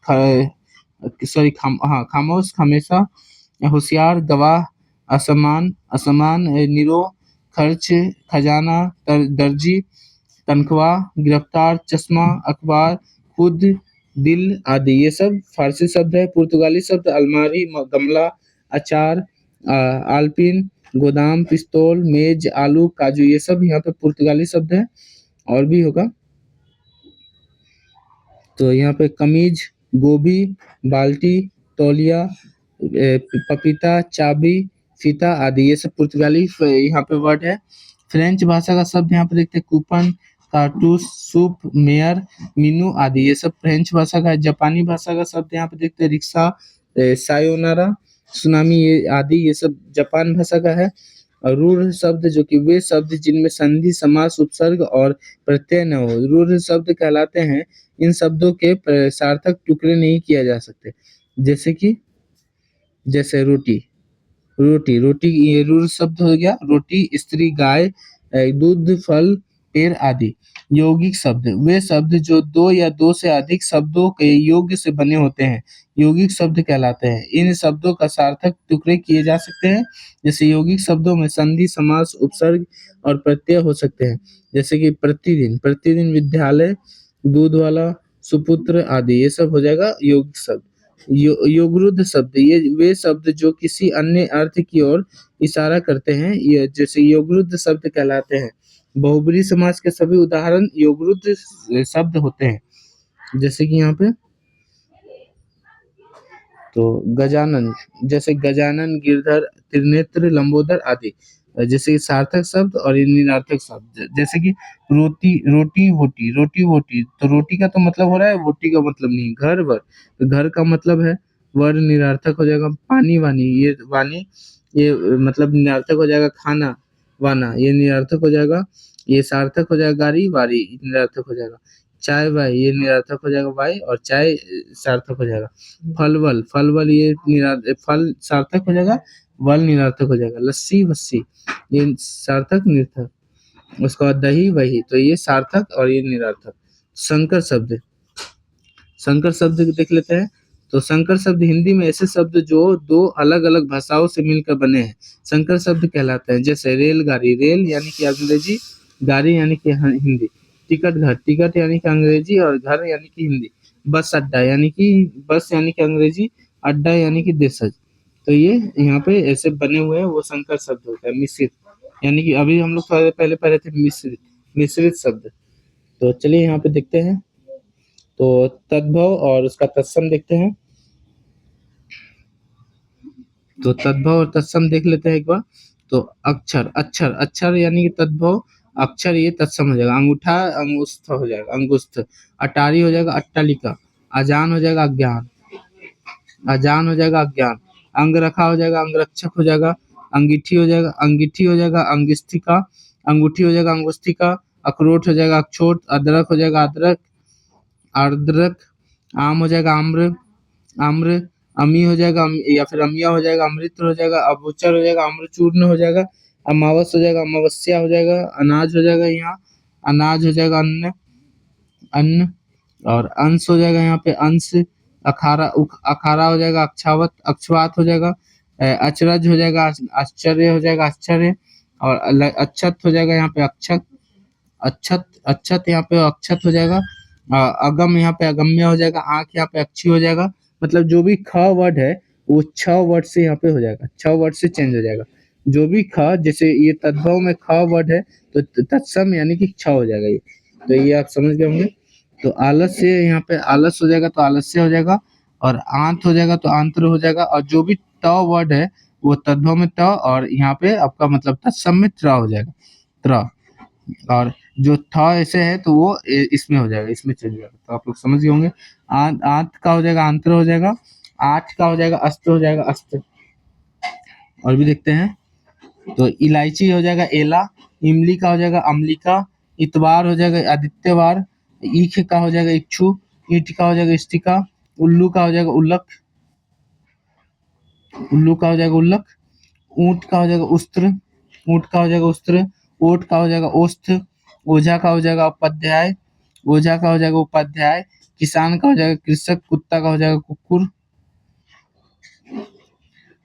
खामोश, हमेशा, होशियार, गवाह, असमान, असमान, निरो, खर्च, खजाना, दर्जी, तनख्वाह, गिरफ्तार, चश्मा, अखबार, खुद, दिल आदि ये सब फारसी शब्द है। पुर्तगाली शब्द अलमारी, गमला, अचार, आलपिन, गोदाम, पिस्तौल, मेज, आलू, काजू ये सब यहाँ पे पुर्तगाली शब्द है। और भी होगा तो यहाँ पे कमीज, गोभी, बाल्टी, तौलिया, पपीता, चाबी, फीता आदि ये सब पुर्तगाली यहाँ पे वर्ड है। फ्रेंच भाषा का शब्द यहाँ पे देखते हैं कूपन, कारतूस, सूप, मेयर, मीनू आदि ये सब फ्रेंच भाषा का है। जापानी भाषा का शब्द यहाँ पे देखते हैं रिक्शा, सायोनारा, सुनामी ये आदि ये सब जापान भाषा का है। और रूढ़ शब्द जो कि वे शब्द जिनमें संधि, समास, उपसर्ग और प्रत्यय न हो रूढ़ शब्द कहलाते हैं। इन शब्दों के सार्थक टुकड़े नहीं किया जा सकते। जैसे कि जैसे रोटी, रोटी ये रूढ़ शब्द हो गया। रोटी, स्त्री, गाय, दूध, फल, पेड़ आदि। यौगिक शब्द वे शब्द जो दो या दो से अधिक शब्दों के योग से बने होते हैं यौगिक शब्द कहलाते हैं। इन शब्दों का सार्थक टुकड़े किए जा सकते हैं। जैसे यौगिक शब्दों में संधि, समास, उपसर्ग और प्रत्यय हो सकते हैं। जैसे कि प्रतिदिन, प्रतिदिन, विद्यालय, दूध वाला, सुपुत्र आदि ये सब हो जाएगा यौगिक शब्द। योगरुद्ध शब्द ये वे शब्द जो किसी अन्य अर्थ की ओर इशारा करते हैं ये जैसे योगरुद्ध शब्द कहलाते हैं। बहुब्रीहि समास के सभी उदाहरण योगरुद्ध शब्द होते हैं। जैसे कि यहाँ पे तो गजानन, जैसे गजानन, गिरधर, त्रिनेत्र, लंबोदर आदि। जैसे कि सार्थक शब्द और ये निरर्थक शब्द। जैसे कि रोटी, रोटी, वोटी, रोटी, वोटी। तो रोटी का तो मतलब हो रहा है, वोटी का मतलब नहीं। घर, वर, तो घर का मतलब है वर निरर्थक हो जाएगा। पानी, वानी, ये वानी ये मतलब निरर्थक हो जाएगा। खाना, वाना ये निरर्थक हो जाएगा। ये सार्थक हो जाएगा। गाड़ी, वारी निरर्थक हो जाएगा। चाय, वाय ये निरर्थक हो जाएगा। वाय और चाय सार्थक हो जाएगा। फलवल, फलवल ये फल सार्थक हो जाएगा। वल निरर्थक हो जाएगा। लस्सी, वस्सी ये सार्थक, निरर्थक। उसके बाद दही, वही तो ये सार्थक और ये निरर्थक। संकर शब्द, संकर शब्द देख लेते हैं। तो संकर शब्द हिंदी में ऐसे शब्द जो दो अलग-अलग भाषाओं से मिलकर बने हैं संकर शब्द कहलाते हैं। जैसे रेलगाड़ी, रेल यानी कि अंग्रेजी, गाड़ी यानी कि हिंदी। टिकट घर, टिकट यानी कि अंग्रेजी और घर यानी कि हिंदी। बस अड्डा यानी कि बस यानी कि अंग्रेजी, अड्डा यानी कि देशज। तो ये यहाँ पे ऐसे बने हुए हैं वो संकर शब्द होता है। मिश्रित यानी कि अभी हम लोग थोड़ा पहले पढ़े थे मिश्रित, मिश्रित शब्द। तो चलिए यहाँ पे देखते हैं। तो तद्भव और उसका तत्सम देखते हैं। तो तद्भव और तत्सम देख लेते हैं एक बार। तो अक्षर, अक्षर, अक्षर यानी कि तद्भव, अक्षर ये तत्सम हो जाएगा। अंगूठा, अंगुस्थ हो जाएगा, अंगुस्थ। अटारी हो जाएगा, अट्टालिका। अजान हो जाएगा, अज्ञान। अजान हो जाएगा, अज्ञान। अंग रखा हो जाएगा, अंगरक्षक हो जाएगा। अंगीठी हो जाएगा, अंगीठी हो जाएगा, अंगिस्थिका। अंगूठी हो जाएगा, अंगुस्थिका। अखरोट हो जाएगा, अक्षोट। अदरक हो जाएगा, अदरक, आर्द्रक। आम हो जाएगा, आम्र, आम्र। अमी हो जाएगा, या फिर अमिया हो जाएगा, अमृत हो जाएगा। अबूचर हो जाएगा, अम्रचूर्ण हो जाएगा। अमावस हो जाएगा, अमावस्या हो जाएगा। अनाज हो जाएगा यहाँ, अनाज हो जाएगा, अन्न, अन्न। और अंश हो जाएगा यहाँ पे, अंश। अखाड़ा, अखाड़ा हो जाएगा, अक्षावत, अक्षवात हो जाएगा। अचरज हो जाएगा, आश्चर्य हो जाएगा, आश्चर्य। और अक्षत हो जाएगा यहाँ पे, अक्षत। अच्छत, अच्छत यहाँ पे अक्षत हो जाएगा। अगम यहाँ पे अगम्य हो जाएगा। आँख यहाँ पे अच्छी हो जाएगा। मतलब जो भी ख वर्ड है वो छ वर्ड से यहाँ पे हो जाएगा, छ वर्ड से चेंज हो जाएगा। जो भी ख, जैसे ये तद्भव में ख वर्ड है तो तत्सम यानी कि छ हो जाएगा ये। तो ये आप समझ गए होंगे। तो आलस्य यहाँ पे आलस हो जाएगा तो आलस्य हो जाएगा, और आंत हो जाएगा तो आंत्र हो जाएगा, और जो भी त वर्ड है वो तद्भव में त, और यहाँ पे आपका मतलब तत्सम में त्र हो जाएगा, त्र। और जो था ऐसे है तो वो इसमें हो जाएगा, इसमें चल जाएगा। तो आप लोग समझ गए होंगे। आंत का हो जाएगा आंत्र हो जाएगा, आठ का हो जाएगा अस्त्र हो जाएगा, अस्त्र। और भी देखते हैं। तो इलायची हो जाएगा एला, इमली का हो जाएगा अम्लिका, इतवार हो जाएगा आदित्यवार, ईख का हो जाएगा इक्षु, ईंट का हो जाएगा इष्टिका, उल्लू का हो जाएगा उल्लक, उल्लू का हो जाएगा उल्लक, ऊंट का हो जाएगा उस्त्र, ऊंट का हो जाएगा उस्त्र, ओट का हो जाएगा ओस्थ, ओझा का हो जाएगा उपाध्याय, ओझा का हो जाएगा उपाध्याय, किसान का हो जाएगा कृषक, कुत्ता का हो जाएगा कुकुर,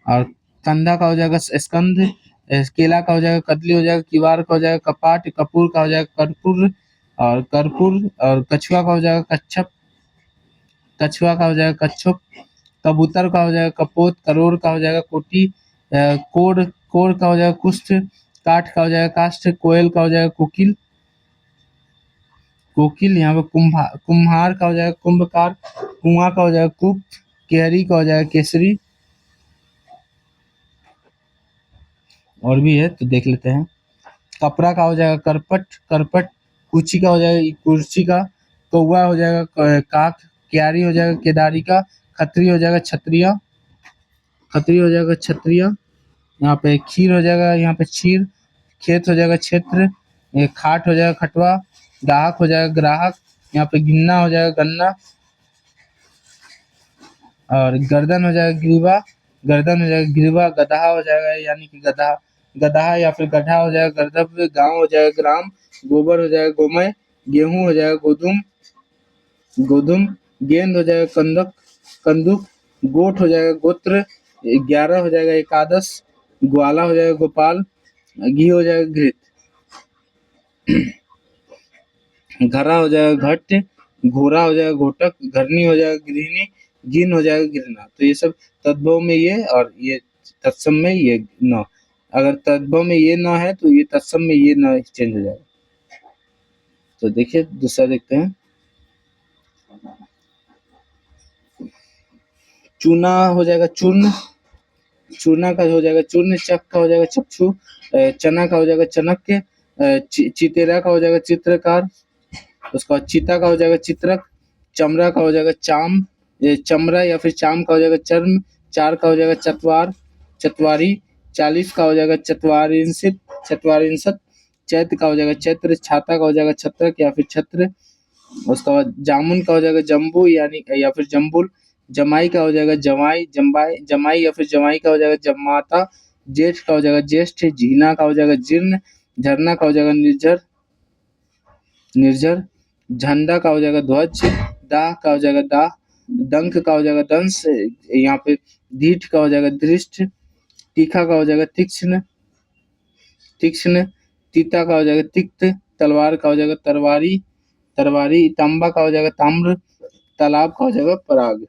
और कंधा का हो जाएगा स्कंध, केला का हो जाएगा कदली हो जाएगा, किवार का हो जाएगा कपाट, कपूर का हो जाएगा कर्पूर, और कर्पूर, और कछुआ का हो जाएगा कच्छप, कछुआ का हो जाएगा कच्छप, कबूतर का हो जाएगा कपोत, करोड़ का हो जाएगा कोटी, कोड़ कोड़ का हो जाएगा कुष्ठ, काठ का हो जाएगा काष्ठ, कोयल का हो जाएगा कोकिल, कोकिल। यहाँ पे कुम्हार का हो जाएगा कुंभकार, कुआं का हो जाएगा कूप, केहरी का हो जाएगा केसरी। और भी है तो देख लेते हैं। कपड़ा का हो जाएगा करपट, करपट। कुची का हो जाएगा कुर्सी का, कौवा हो जाएगा काक, क्यारी हो जाएगा केदारी का, खत्री हो जाएगा क्षत्रिय, खत्री हो जाएगा क्षत्रिय। यहाँ पे खीर हो जाएगा यहाँ पे क्षीर, खेत हो जाएगा क्षेत्र, खाट हो जाएगा खटवा, ग्राहक हो जाएगा ग्राहक, यहाँ पे गिन्ना हो जाएगा गन्ना, और गर्दन हो जाएगा ग्रीवा, गर्दन हो जाएगा ग्रीवा, गदहा हो जाएगा यानी कि गधा, गदहा या फिर गधा हो जाएगा गर्दभ, गांव हो जाएगा ग्राम, गोबर हो जाएगा गोमय, गेहूं हो जाएगा गोधुम, गोधुम, गेंद हो जाएगा कंदक, कंदुक, गोट हो जाएगा गोत्र, 11 हो जाएगा एकादश, ग्वाला हो जाएगा गोपाल, घी हो जाएगा घृत, घरा हो जाएगा घट, घोड़ा हो जाएगा घोटक, घरनी हो जाएगा गृहिणी, गिन हो जाएगा गिरना। तो ये सब तद्भव में ये, और ये तत्सम में ये न। अगर तद्भव में ये न है तो ये तत्सम में ये न चेंज हो जाएगा। तो देखिए दूसरा देखते हैं। चूना हो जाएगा चूर्ण, चूना का हो जाएगा चूर्ण, चक का हो जाएगा चक्षु, चना का हो जाएगा चनक्य, चितेरा का हो जाएगा चित्रकार, उसका चिता का हो जाएगा चित्रक, चमड़ा का हो जाएगा चाम, चमड़ा या फिर चाम का हो जाएगा चर्म, चार का हो जाएगा चतवार, चतवारी, 40 का हो जाएगा चतवारिंशित, चतवारिंशत, चैत्र का हो जाएगा चैत्र, छाता का हो जाएगा छत्रक या फिर छत्र, उसका बाद जामुन का हो जाएगा जम्बू यानी या फिर जम्बुल, जमाई का हो जाएगा जमाई, जम्बाई, जमाई या फिर जमाई का हो जाएगा जमाता, जेठ का हो जाएगा ज्येष्ठ, झीना का हो जाएगा जीर्ण, झरना का हो जाएगा निर्झर, निर्झर, झंडा का हो जाएगा ध्वज, दाह का हो जाएगा दाह, डंक का हो जाएगा दंश, यहाँ पे दीठ का हो जाएगा दृष्ट, तीखा का हो जाएगा तीक्ष्ण, तीक्ष्ण, तीता का हो जाएगा तिक्त, तलवार का हो जाएगा तरवारी, तरवारी, तांबा का हो जाएगा ताम्र, तालाब का हो जाएगा पराग।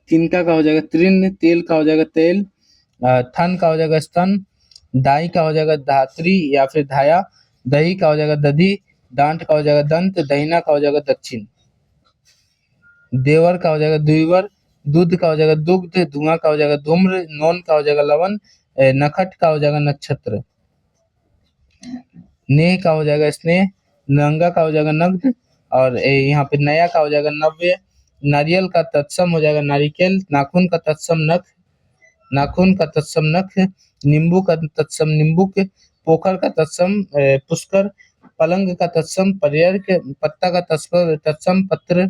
तिनका का हो जाएगा तृण, तेल का हो जाएगा तेल, थन का हो जाएगा स्तन, दाई का हो जाएगा धात्री या फिर धाया, दही का हो जाएगा दधी, डांट का हो जाएगा दंत, दहीना का हो जाएगा दक्षिण, देवर का हो जाएगा द्विवर, दूध का हो जाएगा दुग्ध, धुआं का हो जाएगा धूम्र, नौन का हो जाएगा लवन, नखट का हो जाएगा नक्षत्र, नेह का हो जाएगा स्नेह, नंगा का हो जाएगा नग्न, और यहाँ पे नया का हो जाएगा नव्य, नारियल का तत्सम हो जाएगा नारिकेल, नाखून का तत्सम नख, नाखून का तत्सम नख, नींबू का तत्सम नींबुक, पोखर का तत्सम पुष्कर, पलंग का तत्सम पर्यर्क, पत्ता का तत्सम तत्सम पत्र,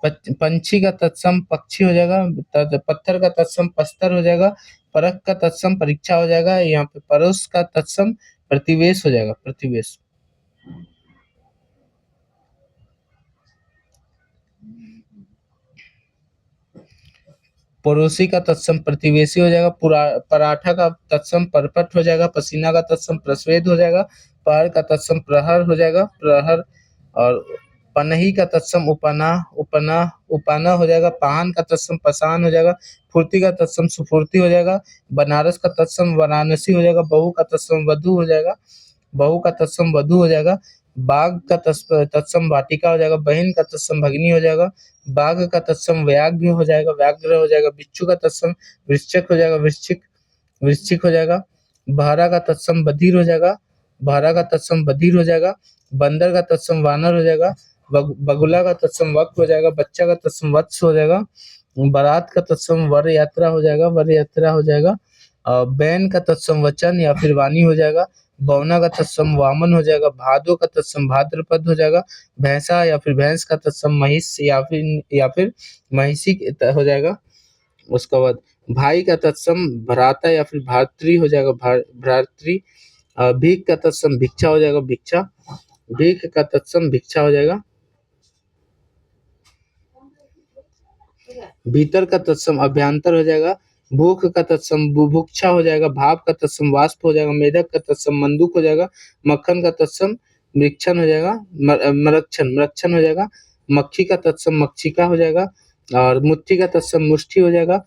पंछी का तत्सम पक्षी हो जाएगा, पत्थर का तत्सम पस्तर हो जाएगा, परख का तत्सम परीक्षा हो जाएगा, यहाँ पे परोस का तत्सम प्रतिवेश हो जाएगा, प्रतिवेश। पड़ोसी का तत्सम प्रतिवेशी हो जाएगा, पराठा का तत्सम परपट हो जाएगा, पसीना का तत्सम प्रस्वेद हो जाएगा, पहर का तत्सम प्रहर हो जाएगा, प्रहर। और पनही का तत्सम उपाना हो जाएगा, पान का तत्सम पाषाण हो जाएगा, फुर्ती का तत्सम सुफुर्ती हो जाएगा, बनारस का तत्सम वाराणसी हो जाएगा, बहू का तत्सम वधू हो जाएगा, बहू का तत्सम वधू हो जाएगा, बाघ का तत्सम वाटिका हो जाएगा, बहन का तत्सम भगिनी हो जाएगा, बाघ का तत्सम व्याघ्र हो जाएगा, व्याघ्र हो जाएगा, बिच्छू का तत्सम वृश्चिक हो जाएगा, वृश्चिक हो जाएगा, बहरा का तत्सम बधिर हो जाएगा, बहरा का तत्सम बधिर हो जाएगा, बंदर का तत्सम वानर हो जाएगा, बगुला का तत्सम वक हो जाएगा, बच्चा का तत्सम वत्स हो जाएगा, बारात का तत्सम वर यात्रा हो जाएगा, वर यात्रा हो जाएगा, बैन का तत्सम वचन या फिर वाणी हो जाएगा, बौना का तत्सम वामन हो जाएगा, भादो का तत्सम भाद्रपद हो जाएगा, भैंसा या फिर भैंस का तत्सम महिष या फिर महिषी हो जाएगा। उसके बाद भाई का तत्सम भ्राता या फिर भातृ हो जाएगा, भ्रातृ। भीख का तत्सम भिक्षा हो जाएगा, भिक्षा। भीख का तत्सम भिक्षा हो जाएगा। भीतर का तत्सम अभ्यंतर हो जाएगा, भूख का तत्सम बुभुक्षा हो जाएगा, भाप का तत्सम वाष्प हो जाएगा, मेढक का तत्सम मंदुक हो जाएगा, मक्खन का तत्सम मृक्षण हो जाएगा, मरक्षण हो जाएगा, मक्खी का तत्सम मक्षिका हो जाएगा, और मुट्ठी का तत्सम मुष्टि हो जाएगा,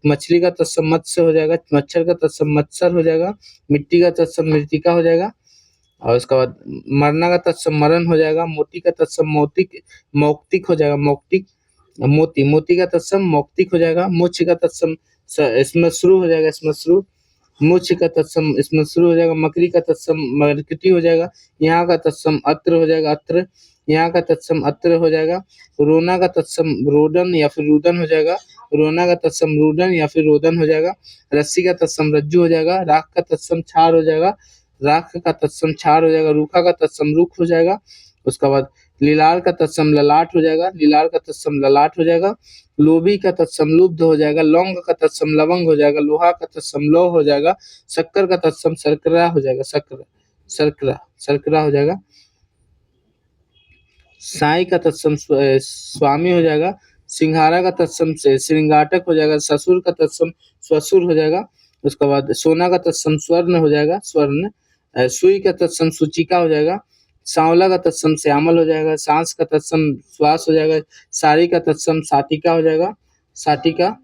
मछली का तत्सम मत्स्य हो जाएगा, मच्छर का तत्सम मत्सर हो जाएगा, मिट्टी का तत्सम मृतिका हो जाएगा, और उसके बाद मरना का तत्सम मरण हो जाएगा, मोती का तत्सम मौक्तिक हो जाएगा, मौक्तिक। मोती का तत्सम मौक्तिक हो जाएगा, मोक्ष का तत्सम श्मश्रु हो जाएगा, श्मश्रु। मोक्ष का तत्सम श्मश्रु हो जाएगा, मकरी का तत्सम मरकटी हो जाएगा, यहाँ का तत्सम अत्र हो जाएगा, अत्र। यहाँ का तत्सम अत्र हो जाएगा, रोना का तत्सम रोदन या फिर रुदन हो जाएगा, रोना का तत्सम रुदन या फिर रोदन हो जाएगा, रस्सी का तत्सम रज्जु हो जाएगा, राख का तत्सम छार हो जाएगा, राख का तत्सम छार हो जाएगा, रूखा का तत्सम रुख हो जाएगा। उसके बाद लीलार का तत्सम ललाट हो जाएगा, लीलार का तत्सम ललाट हो जाएगा, लोभी का तत्सम लुब्ध हो जाएगा, लौंग का तत्सम लवंग हो जाएगा, लोहा का तत्सम लौह हो जाएगा, शक्कर का तत्सम शर्करा हो जाएगा, शर्करा हो जाएगा, साई का तत्सम स्वामी हो जाएगा, सिंघारा का तत्सम से श्रृंगाटक हो जाएगा, ससुर का तत्सम स्वसुर हो जाएगा। उसके बाद सोना का तत्सम स्वर्ण हो जाएगा, स्वर्ण। सुई का तत्सम सूचिका हो जाएगा, सांवला का तत्सम श्यामल हो जाएगा, सांस का तत्सम श्वास हो जाएगा, सारी का तत्सम साटिका हो जाएगा, साटिका।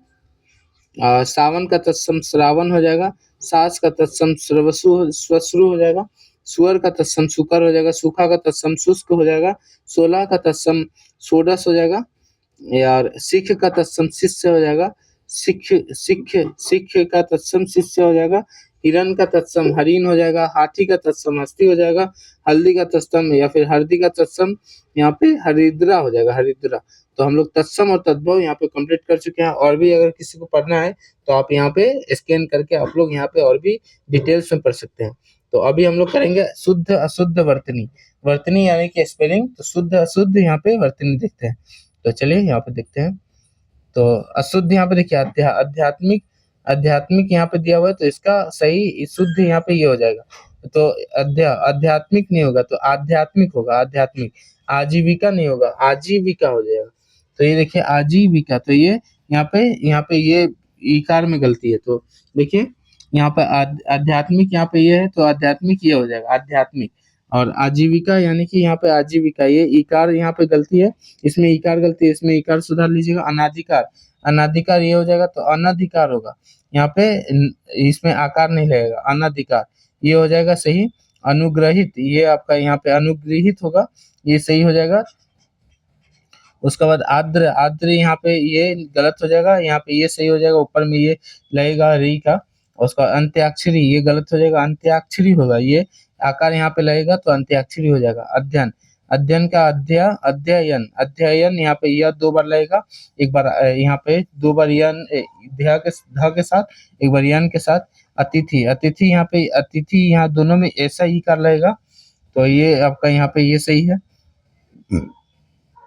सावन का तत्सम श्रावण हो जाएगा, सास का तत्सम श्वश्रु हो जाएगा, सुअर का तत्सम सुकर हो जाएगा, सूखा का तत्सम शुष्क हो जाएगा, 16 का तत्सम षोडश हो जाएगा, यार सिख का तत्सम शिष्य हो जाएगा, सिख सिख सिख का तत्सम शिष्य हो जाएगा, हिरण का तत्सम हरिण हो जाएगा, हाथी का तत्सम हस्ती हो जाएगा, हल्दी का तत्सम या फिर हल्दी का तत्सम यहाँ पे हरिद्रा हो जाएगा, हरिद्रा। तो हम लोग तत्सम और तद्भव यहाँ पे कंप्लीट कर चुके हैं, और भी अगर किसी को पढ़ना है तो आप यहाँ पे स्कैन करके आप लोग यहाँ पे और भी डिटेल्स में पढ़ सकते हैं। तो अभी हम लोग करेंगे शुद्ध अशुद्ध वर्तनी, वर्तनी यानी कि स्पेलिंग। तो शुद्ध अशुद्ध यहाँ पे वर्तनी देखते हैं। तो चलिए यहाँ पे देखते हैं। तो अशुद्ध यहाँ पे देखिए आध्यात्मिक, आध्यात्मिक यहाँ पे दिया हुआ है, तो इसका सही शुद्ध यहाँ पे ये हो जाएगा। तो आध्यात्मिक नहीं होगा तो आध्यात्मिक होगा, आध्यात्मिक। आजीविका नहीं होगा, आजीविका हो जाएगा। तो ये देखिए आजीविका, तो ये यहाँ पे ये इकार में गलती है। तो देखिए यहाँ पे आध्यात्मिक यहाँ पे ये है, तो आध्यात्मिक ये हो जाएगा, आध्यात्मिक। और आजीविका यानी कि यहाँ पे आजीविका, ये इकार यहाँ पे गलती है, इसमें इकार गलती है, इसमें इकार सुधार लीजिएगा। अनाधिकार, अनाधिकार ये हो जाएगा, तो अनधिकार होगा यहाँ पे, इसमें आकार नहीं लगेगा, अनधिकार ये हो जाएगा सही। अनुग्रहित, ये आपका यहाँ पे अनुग्रहित होगा, ये सही हो जाएगा। उसके बाद आर्द्र, आर्द्र यहाँ पे ये गलत हो जाएगा, यहाँ पे ये सही हो जाएगा, ऊपर में ये लगेगा री का। उसका अंत्याक्षरी ये गलत हो जाएगा, अंत्याक्षरी होगा, ये आकार यहाँ पे लगेगा तो अंत्याक्षरी हो जाएगा। अध्ययन, अध्ययन का अध्ययन, अध्ययन यहाँ पे यह 2 बार लगेगा, एक बार यहाँ पे 2 बार यन ध के साथ, एक बार यन के साथ। अतिथि, अतिथि यहाँ पे अतिथि, यहाँ दोनों में ऐसा ही कार लगेगा, तो ये आपका यहाँ पे ये सही है।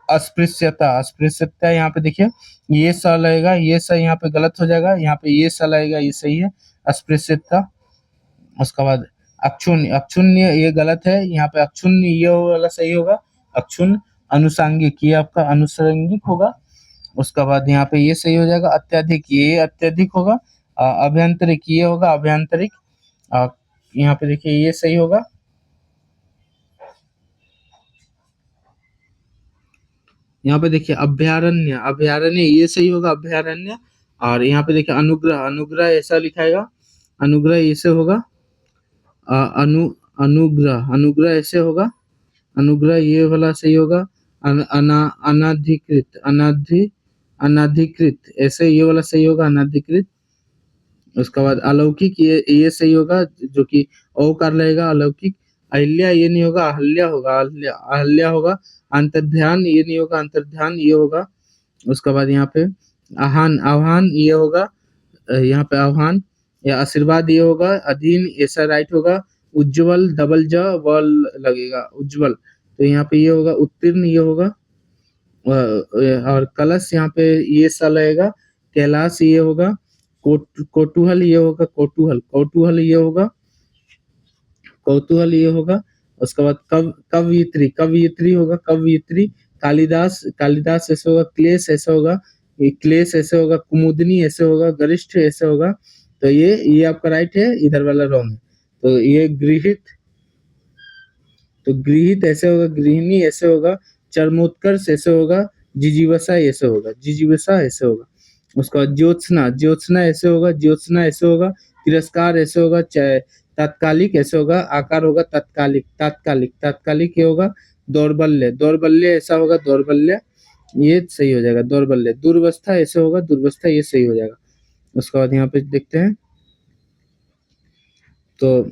अस्पृश्यता, अस्पृश्यता यहाँ पे देखिए ये स लगेगा, ये स यहाँ पे गलत हो जाएगा, यहाँ पे ये स लगेगा, ये सही है, अस्पृश्यता। उसके बाद अक्षुण्य, अक्षुण्य ये गलत है, यहाँ पे अक्षुण्य ये वाला सही होगा, अक्षुण्य। अनुसांगिक, ये आपका अनुसांगिक होगा, उसके बाद यहाँ पे ये सही हो जाएगा, अत्यधिक ये अत्यधिक होगा, अभ्यंतरिक ये होगा अभ्यंतरिक। यहाँ पे देखिए ये सही होगा। यहाँ पे देखिए अभयारण्य, अभयारण्य ये सही होगा अभयारण्य। और यहाँ पे देखिए अनुग्रह, अनुग्रह ऐसा लिखाएगा, अनुग्रह ऐसे होगा, अनुग्रह, अनुग्रह ऐसे होगा, अनुग्रह ये वाला सही होगा। अनाधिकृत, अनाधिकृत ऐसे ये वाला सही होगा अनाधिकृत। उसके बाद अलौकिक ये सही होगा, जो कि औकार लगेगा अलौकिक। अहिल्या ये नहीं होगा, अहल्या होगा, अहल्या अहल्या होगा। अंतर्ध्यान ये नहीं होगा, अंतर्ध्यान ये होगा। उसके बाद यहाँ पे आह्वान, आह्वान ये होगा, यहाँ पे आह्वान या आशीर्वाद ये होगा। अधीन ऐसा राइट होगा। उज्ज्वल डबल ज वल लगेगा उज्ज्वल, तो यहाँ पे ये होगा उत्तीर्ण ये होगा। और कलश यहाँ पे ये सा लगेगा। कैलाश ये होगा। कोतूहल ये होगा, कौतूहल, कौतूहल ये होगा, कौतूहल ये होगा। उसके बाद कवयित्री, कवयित्री होगा, कवयित्री। कालिदास, कालिदास ऐसे होगा। क्लेश ऐसा होगा, ये क्लेश ऐसे होगा। कुमुदनी ऐसे होगा, गरिष्ठ ऐसे होगा। तो ये आपका राइट है, इधर वाला रॉन्ग है। तो ये गृहित, तो गृहित ऐसे होगा, गृहिणी ऐसे होगा। चरमोत्कर्ष ऐसे होगा, जिजीवसा ऐसे होगा, जिजीवसा ऐसे होगा। उसका बाद ज्योत्सना, ज्योत्सना ऐसे होगा, ज्योत्सना ऐसे होगा। तिरस्कार ऐसे होगा। तात्कालिक ऐसे होगा, आकार होगा तात्कालिक, तात्कालिक, तात्कालिक ये होगा। दौर्बल्य, दौर्बल्य ऐसा होगा, दौर्बल्य ये सही हो जाएगा, दौर्बल्य। दुर्वस्था ऐसे होगा, दुर्वस्था ये सही हो जाएगा। उसके बाद यहाँ पे देखते हैं, तो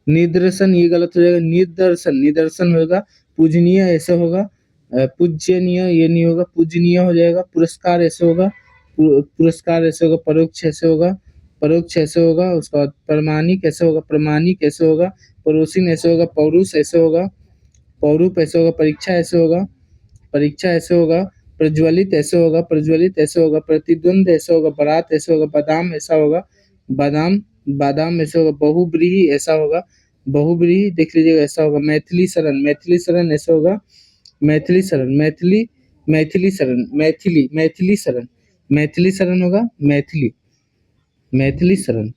निदर्शन ये गलत हो जाएगा, निदर्शन, निदर्शन होगा। पूजनीय ऐसे होगा, पूज्यनीय ये नहीं होगा, पूजनीय हो जाएगा। पुरस्कार ऐसे होगा, पुरस्कार ऐसे होगा। परोक्ष ऐसे होगा, परोक्ष ऐसे होगा। उसका बाद प्रमाणिक ऐसे होगा, प्रमाणिक ऐसे होगा। पड़ोसिन ऐसे होगा, पौरुष ऐसे होगा, पौरूप ऐसे होगा। परीक्षा ऐसे होगा, परीक्षा ऐसे होगा। प्रज्वलित ऐसे होगा, प्रज्वलित ऐसे होगा। प्रतिद्वंद ऐसे होगा, बारात ऐसे होगा। बादाम ऐसा होगा, बादाम, बादाम ऐसे होगा। बहुब्रीही ऐसा होगा, बहुब्रीही देख लीजिएगा ऐसा होगा। मैथिली शरण, मैथिली शरण ऐसे होगा। मैथिली शरण, मैथिली, मैथिली शरण, मैथिली, मैथिली शरण, मैथिली शरण होगा, मैथिली, मैथिली शरण।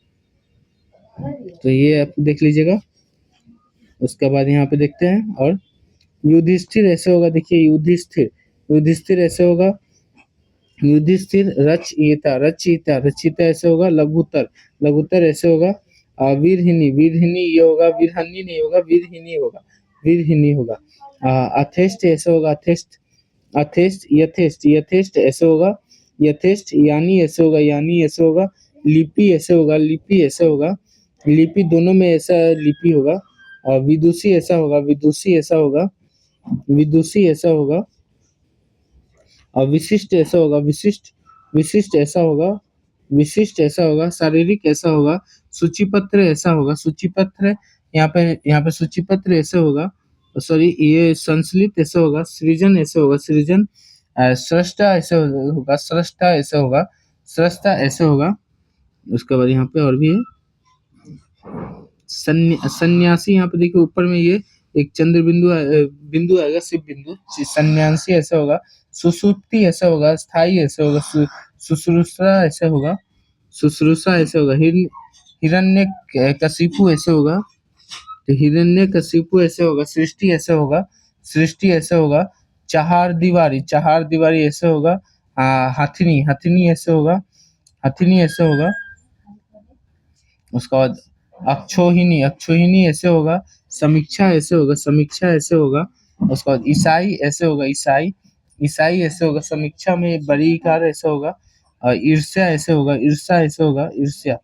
तो ये आप देख लीजिएगा। उसके बाद यहाँ पे देखते हैं, और युधिष्ठिर ऐसे होगा। देखिए युधिष्ठिर, युधिष्ठिर ऐसे होगा। युधिष्ठिर रचयिता, रचयिता, रचयिता ऐसे होगा। लघुतर, लघुतर ऐसे होगा। वीरहिनी, वीरहिनी ये होगा। वीरहनी नहीं होगा, वीरहिनी होगा, वीरहिनी होगा। अथेष्ट ऐसे होगा, अथेष्ट, अथेष्ट, यथेष्ट, यथेष्ट ऐसे होगा। यथेष्ट, यानी ऐसे होगा, यानी ऐसे होगा। लिपि ऐसे होगा, लिपि ऐसे होगा। लिपि दोनों में ऐसा लिपि होगा। और विदुषी ऐसा होगा, विदुषी ऐसा होगा, विदुषी ऐसा होगा। और विशिष्ट ऐसा होगा, विशिष्ट, विशिष्ट ऐसा होगा, विशिष्ट ऐसा होगा। शारीरिक ऐसा होगा। सूचीपत्र ऐसा होगा, सूचीपत्र यहाँ पे सूचीपत्र ऐसे होगा। सॉरी ये संश्लित ऐसे होगा। सृजन ऐसे होगा, सृजन। सृष्टा ऐसे होगा, सृष्टा ऐसे होगा, सृष्टा ऐसे होगा। उसके बाद यहाँ पे और भी है। सन्यासी, यहाँ पे देखिए ऊपर में ये एक चंद्र बिंदु बिंदु आएगा, शिव बिंदु। सन्यासी ऐसा होगा। सुसुप्ति ऐसा होगा, स्थाई ऐसे होगा। शुश्रूषा ऐसे होगा, शुश्रूषा ऐसे होगा। हिरण्य कशिपु ऐसे होगा, तो हिरण्य कशिपु ऐसे होगा। सृष्टि ऐसे होगा, सृष्टि ऐसे होगा। चाहार दीवारी, चाहार दीवारी ऐसे होगा। हथिनी, हथिनी ऐसे होगा, हथिनी ऐसे होगा। उसके बाद अक्षोहिणी, अक्षोहिणी ऐसे होगा। समीक्षा ऐसे होगा, समीक्षा ऐसे होगा। उसके बाद ईसाई ऐसे होगा, ईसाई, ईसाई ऐसे होगा। समीक्षा में बड़ी ईकार ऐसे होगा। ईर्ष्या ऐसे होगा, ईर्ष्या ऐसे होगा, ईर्ष्या।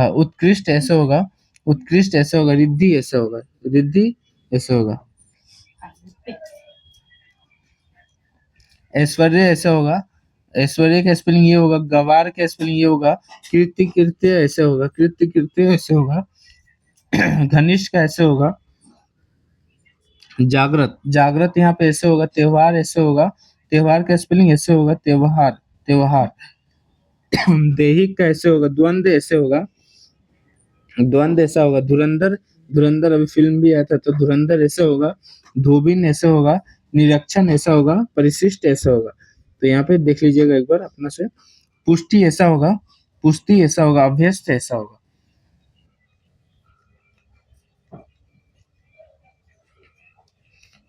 उत्कृष्ट ऐसे होगा, उत्कृष्ट ऐसे होगा। रिद्धि ऐसे होगा, रिद्धि ऐसे होगा। ऐश्वर्य ऐसे होगा, ऐश्वर्य का स्पेलिंग ये होगा। गवार का स्पेलिंग ये होगा। कीर्ति, कृत्य ऐसे होगा, कृत्य, कृत्य ऐसे होगा। घनिष्ठ का ऐसे होगा। जागृत, जागृत यहाँ पे ऐसे होगा। त्योहार ऐसे होगा, त्योहार का स्पेलिंग ऐसे होगा। त्योहार, त्योहार। दैहिक का ऐसे होगा। द्वंद्व ऐसे होगा, द्वंद्व ऐसा होगा। धुरंधर, धुरंधर अभी फिल्म भी आया था, तो धुरंधर ऐसे होगा। धोबिन ऐसे होगा। निरीक्षण ऐसा होगा, परिशिष्ट ऐसा होगा। तो यहाँ पे देख लीजिएगा एक बार अपना से। पुष्टि ऐसा होगा, पुष्टि ऐसा होगा, अभ्यस्त ऐसा होगा।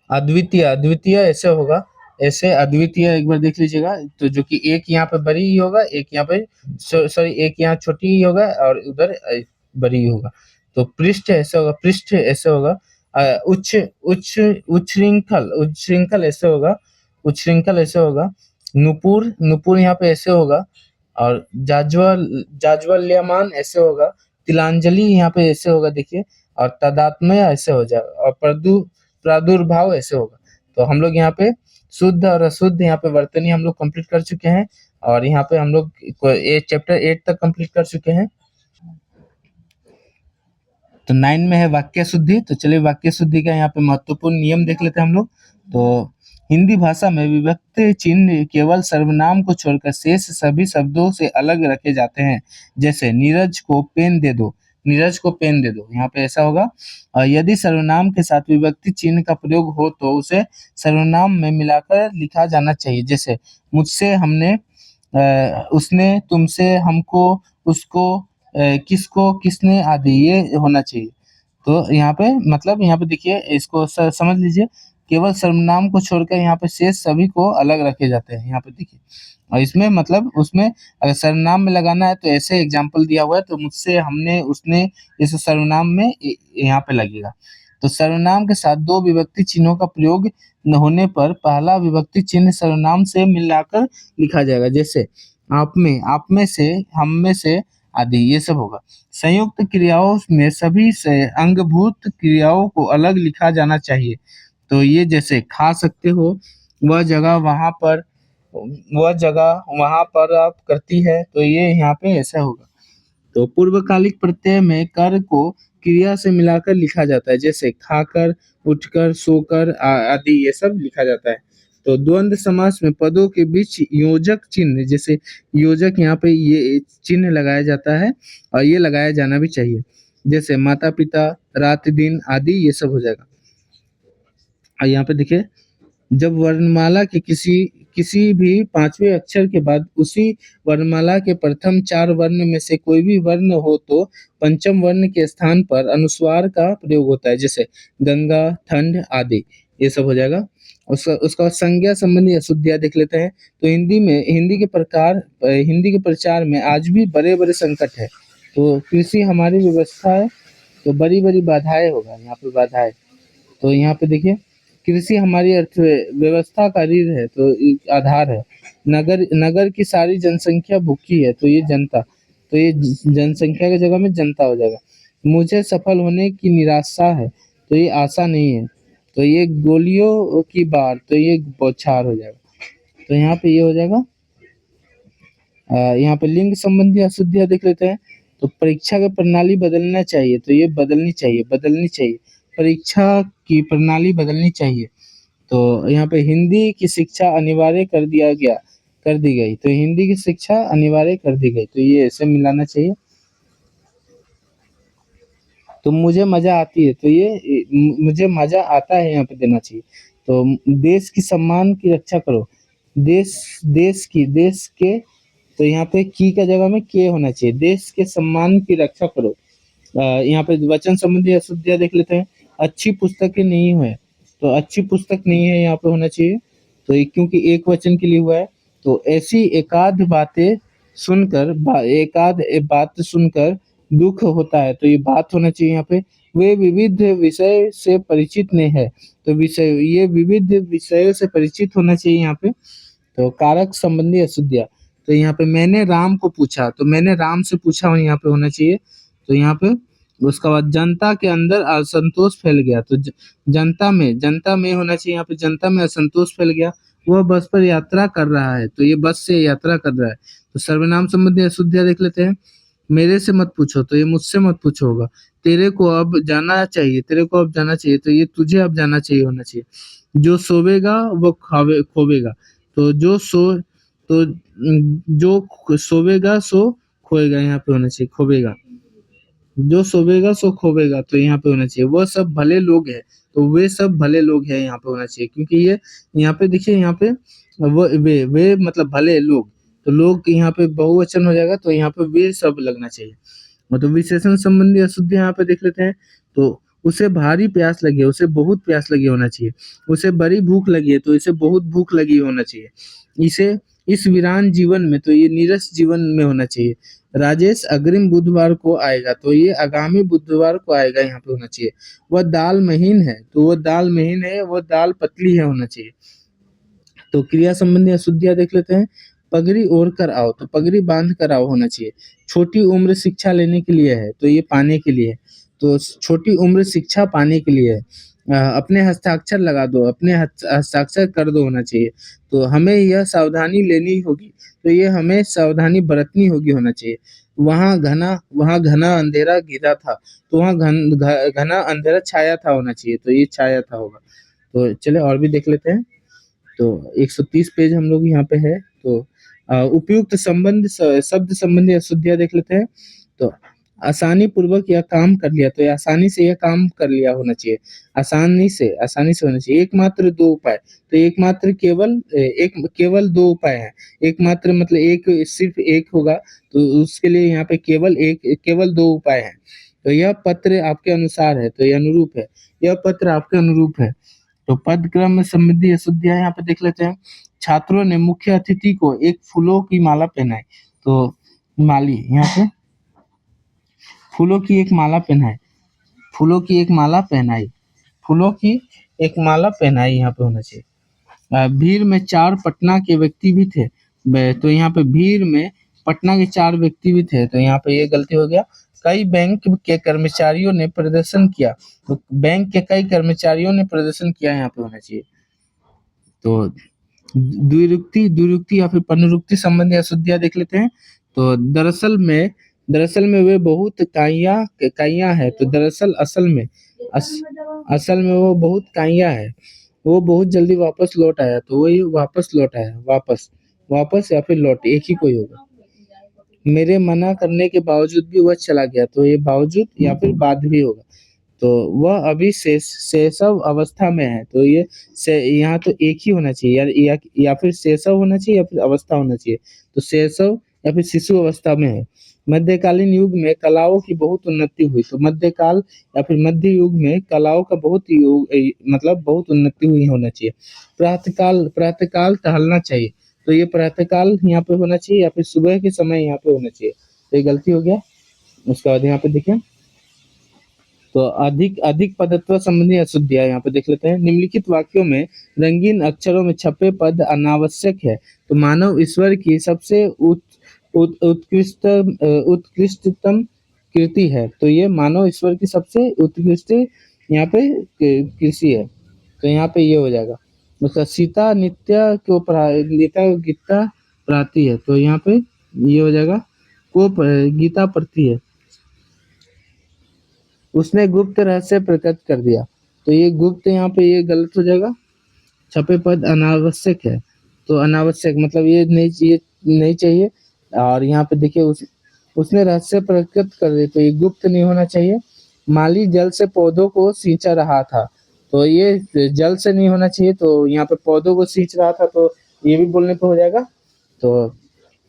अद्वितीय, अद्वितीय ऐसे होगा, ऐसे अद्वितीय एक बार देख लीजिएगा। तो जो कि एक यहाँ पे बड़ी ही होगा, एक यहाँ पे सॉरी एक यहाँ छोटी ही होगा और उधर बड़ी ही होगा। तो पृष्ठ ऐसे होगा, पृष्ठ ऐसे होगा। उच्च उच्च उच्छृंखल, उच्छृंखल ऐसे होगा, उच्छृंखल ऐसे होगा। नुपुर, नुपुर यहाँ पे ऐसे होगा। और जाज्वल्यमान ऐसे होगा। तिलांजलि यहाँ पे ऐसे होगा देखिए। और तदात्म्य ऐसे हो जाएगा। और प्रादुर्भाव ऐसे होगा। तो हम लोग यहाँ पे शुद्ध और अशुद्ध यहाँ पे वर्तनी हम लोग कंप्लीट कर चुके हैं। और यहाँ पे हम लोग ये चैप्टर 8 तक कंप्लीट कर चुके हैं। तो 9 में है वाक्य शुद्धि। तो चलिए वाक्य शुद्धि का यहाँ पे महत्वपूर्ण नियम देख लेते हैं हम लोग। तो हिंदी भाषा में विभक्ति चिन्ह केवल सर्वनाम को छोड़कर शेष सभी शब्दों से अलग रखे जाते हैं। जैसे नीरज को पेन दे दो, नीरज को पेन दे दो, यहाँ पे ऐसा होगा। और यदि सर्वनाम के साथ विभक्ति चिन्ह का प्रयोग हो तो उसे सर्वनाम में मिलाकर लिखा जाना चाहिए। जैसे मुझसे, हमने, उसने, तुमसे, हमको, उसको, किसको, किसने आदि ये होना चाहिए। तो यहाँ पे मतलब यहाँ पे देखिए इसको समझ लीजिए। केवल सर्वनाम को छोड़कर यहाँ पे शेष सभी को अलग रखे जाते हैं। यहाँ पे देखिए। और इसमें मतलब उसमें अगर सर्वनाम में लगाना है तो ऐसे एग्जाम्पल दिया हुआ है। तो मुझसे, हमने, उसने, जैसे सर्वनाम में यहाँ पे लगेगा। तो सर्वनाम के साथ दो विभक्ति चिन्हों का प्रयोग न होने पर पहला विभक्ति चिन्ह सर्वनाम से मिलाकर लिखा जाएगा। जैसे आप में से, हम में से आदि ये सब होगा। संयुक्त क्रियाओं में सभी से अंगभूत क्रियाओं को अलग लिखा जाना चाहिए। तो ये जैसे खा सकते हो, वह जगह वहां पर, वह जगह वहां पर आप करती है। तो ये यहाँ पे ऐसा होगा। तो पूर्वकालिक प्रत्यय में कर को क्रिया से मिलाकर लिखा जाता है। जैसे खाकर, उठकर, सोकर आदि ये सब लिखा जाता है। तो द्वंद्व समास में पदों के बीच योजक चिन्ह, जैसे योजक यहाँ पे ये चिन्ह लगाया जाता है और ये लगाया जाना भी चाहिए। जैसे माता पिता, रात दिन आदि ये सब हो जाएगा। और यहाँ पे देखिए, जब वर्णमाला के किसी किसी भी पांचवें अक्षर के बाद उसी वर्णमाला के प्रथम चार वर्ण में से कोई भी वर्ण हो तो पंचम वर्ण के स्थान पर अनुस्वार का प्रयोग होता है। जैसे गंगा, ठंड आदि ये सब हो जाएगा। उसका बाद संज्ञा संबंधी अशुद्धियां देख लेते हैं। तो हिंदी में, हिंदी के प्रचार में आज भी बड़े बड़े संकट है। तो कृषि हमारी व्यवस्था है, तो बड़ी बड़ी बाधाएं होगा यहाँ पे, बाधाएं। तो यहाँ पे देखिए, कृषि हमारी अर्थव्यवस्था का रीढ़ है, तो आधार है। नगर नगर की सारी जनसंख्या भूखी है, तो ये जनता। तो ये जनसंख्या की जगह में जनता हो जाएगा। मुझे सफल होने की निराशा है, तो ये आशा नहीं है। तो ये गोलियों की बार, तो ये बौछार हो जाएगा। तो यहाँ पे ये हो जाएगा। यहाँ पे लिंग संबंधी अशुद्धियां देख लेते हैं। तो परीक्षा की प्रणाली बदलना चाहिए, तो ये बदलनी चाहिए, बदलनी चाहिए। परीक्षा की प्रणाली बदलनी चाहिए। तो यहाँ पे हिंदी की शिक्षा अनिवार्य कर दी गई। तो हिंदी की शिक्षा अनिवार्य कर दी गई, तो ये ऐसे मिलाना चाहिए। तो मुझे मजा आती है, तो ये मुझे मजा आता है यहाँ पे देना चाहिए। तो देश की सम्मान की रक्षा करो, देश देश के, तो यहाँ पे की का जगह में के होना चाहिए। देश के सम्मान की रक्षा करो। यहाँ पे वचन संबंधी अशुद्धियां देख लेते हैं। अच्छी पुस्तकें नहीं है, तो अच्छी पुस्तक नहीं है यहाँ पे होना चाहिए। तो ये क्योंकि एक वचन के लिए हुआ है। तो ऐसी एकाध बात सुनकर दुख होता है, तो ये बात होना चाहिए यहाँ पे। वे विविध विषय से परिचित नहीं है, तो ये विविध विषयों से परिचित होना चाहिए यहाँ पे। तो कारक संबंधी अशुद्धियां, तो यहाँ पे मैंने राम को पूछा, तो मैंने राम से पूछा यहाँ पे होना चाहिए। तो यहाँ पे उसका बाद जनता के अंदर असंतोष फैल गया, तो जनता में होना चाहिए यहाँ पे। जनता में असंतोष फैल गया, वह बस पर यात्रा कर रहा है, तो ये बस से यात्रा कर रहा है। तो सर्वनाम संबंधी अशुद्धियां देख लेते हैं। मेरे से मत पूछो, तो ये मुझसे मत पूछो होगा। तेरे को अब जाना चाहिए, तो ये तुझे अब जाना चाहिए होना चाहिए। जो सोवेगा वो खोवेगा, तो जो सोवेगा सो खोएगा यहाँ पे होना चाहिए, खोवेगा। जो सोवेगा सो खोवेगा, तो यहाँ पे होना चाहिए वह सब भले लोग हैं, तो वे सब भले लोग हैं यहाँ पे होना चाहिए, क्योंकि ये यहाँ पे देखिए, यहाँ पे वो वे मतलब भले लोग, तो लोग यहाँ पे बहुवचन हो जाएगा, तो यहाँ पे वे सब लगना चाहिए। मतलब विशेषण संबंधी अशुद्धि यहाँ पे देख लेते हैं। तो उसे भारी प्यास लगी है, उसे बहुत प्यास लगी होना चाहिए। उसे बड़ी भूख लगी है, तो इसे बहुत भूख लगी होना चाहिए। इसे इस वीरान जीवन में, तो ये नीरस जीवन में होना चाहिए। राजेश अग्रिम बुधवार को आएगा, तो ये आगामी बुधवार को आएगा यहाँ पे होना चाहिए। वह दाल महीन है, तो वह दाल महीन है, वह दाल पतली है होना चाहिए। तो क्रिया संबंधी अशुद्धियाँ देख लेते हैं। पगड़ी ओढ़ कर आओ, तो पगड़ी बांध कर आओ होना चाहिए। छोटी उम्र शिक्षा लेने के लिए है, तो ये पाने के लिए है। तो छोटी उम्र शिक्षा पाने के लिए है। अपने हस्ताक्षर लगा दो, अपने हस्ताक्षर कर दो होना चाहिए। तो हमें यह सावधानी लेनी होगी, तो ये हमें सावधानी बरतनी होगी होना चाहिए। वहाँ घना अंधेरा घिरा था, तो वहाँ घना अंधेरा छाया था होना चाहिए, तो ये छाया था होगा। तो चलिए और भी देख लेते हैं। तो 130 पेज हम लोग यहाँ पे है। तो उपयुक्त शब्द संबंधी अशुद्धियाँ देख लेते हैं। तो आसानी पूर्वक यह काम कर लिया, तो ये आसानी से यह काम कर लिया होना चाहिए। आसानी से होना चाहिए। एकमात्र दो उपाय, तो एकमात्र केवल दो उपाय हैं। एकमात्र मतलब एक, सिर्फ एक होगा, तो उसके लिए यहाँ पे केवल दो उपाय हैं। तो यह पत्र आपके अनुसार है, तो ये अनुरूप है। यह पत्र आपके अनुरूप है। तो पद क्रम में संबंधी अशुद्धियाँ यहाँ पे देख लेते हैं। छात्रों ने मुख्य अतिथि को एक फूलों की माला पहनाई, तो माली यहाँ पे फूलों की एक माला पहनाई, फूलों की एक माला पहनाई, फूलों की एक माला पहनाई यहाँ पे होना चाहिए। भीड़ में 4 पटना के व्यक्ति भी थे। तो यहाँ पे भीड़ में पटना के 4 व्यक्ति भी थे, तो यहाँ पे ये गलती हो गया। कई बैंक के कर्मचारियों ने प्रदर्शन किया, तो बैंक के कई कर्मचारियों ने प्रदर्शन किया यहाँ पे होना चाहिए। तो द्विरुक्ति या फिर पुनरुक्ति संबंधी अशुद्धियाँ देख लेते हैं। तो दरअसल में वे बहुत काइयाँ है, तो दरअसल असल में वो बहुत काइयाँ है। वो बहुत जल्दी वापस लौट आया, तो वही वापस लौट आया, वापस या फिर लौट, एक ही कोई होगा। मेरे मना करने के बावजूद भी वह चला गया, तो ये बावजूद या फिर बाद भी होगा। तो वह अभी शैशव अवस्था में है, तो ये से यहाँ तो एक ही होना चाहिए यार, या फिर शैशव होना चाहिए या फिर अवस्था होना चाहिए। तो शैशव या फिर शिशु अवस्था में है। मध्यकालीन युग में कलाओं की बहुत उन्नति हुई, तो मध्यकाल या फिर मध्य युग में कलाओं का मतलब बहुत उन्नति हुई होना चाहिए। प्रातःकाल टहलना चाहिए, तो ये प्रातःकाल यहाँ पे होना चाहिए या फिर सुबह के समय यहाँ पे होना चाहिए, तो ये गलती हो गया। उसके बाद यहाँ पे देखिए, तो अधिक अधिक पदत्व संबंधी अशुद्धियाँ यहाँ पे देख लेते हैं। निम्नलिखित वाक्यों में रंगीन अक्षरों में छपे पद अनावश्यक है। तो मानव ईश्वर की सबसे उत्कृष्टतम कृति है, तो ये मानव ईश्वर की सबसे उत्कृष्ट यहाँ पे कृषि है, तो यहाँ पे ये हो जाएगा। उसका सीता गीता गीता पढ़ाती है, तो यहाँ पे ये हो जाएगा। गीता पढ़ती है। उसने गुप्त रहस्य प्रकट कर दिया, तो ये गुप्त यहाँ पे ये गलत हो जाएगा। छपे पद अनावश्यक है, तो अनावश्यक मतलब ये नहीं चाहिए। और यहाँ पे देखिए उसने रहस्य प्रकट कर दिया, तो ये गुप्त नहीं होना चाहिए। माली जल से पौधों को सींचा रहा था, तो ये जल से नहीं होना चाहिए, तो यहाँ पे पौधों को सींच रहा था, तो ये भी बोलने पे हो जाएगा। तो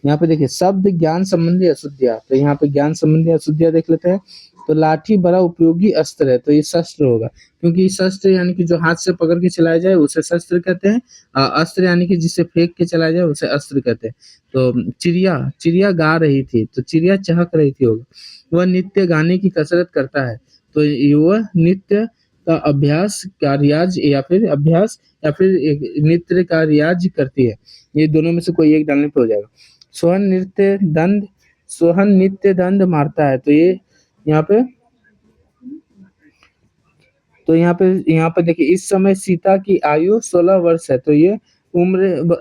यहाँ पे देखिए शब्द ज्ञान संबंधी अशुद्धियाँ, तो यहाँ पे ज्ञान संबंधी अशुद्धियाँ देख लेते हैं। तो लाठी बड़ा उपयोगी अस्त्र है, तो ये शस्त्र होगा, क्योंकि शस्त्र यानी कि जो हाथ से पकड़ के चलाया जाए उसे शस्त्र कहते हैं। अस्त्र यानी कि जिसे फेंक के चलाया जाए उसे अस्त्र कहते हैं। तो चिड़िया गा रही थी, तो चिड़िया चहक रही थी होगा। वह नित्य गाने की कसरत करता है, तो वह नित्य का नृत्य का रियाज करती है। ये दोनों में से कोई एक डालने पे हो जाएगा। सोहन नित्य दंड मारता है, तो ये यहाँ पे यहाँ पे देखिए इस समय सीता की आयु 16 वर्ष है, तो ये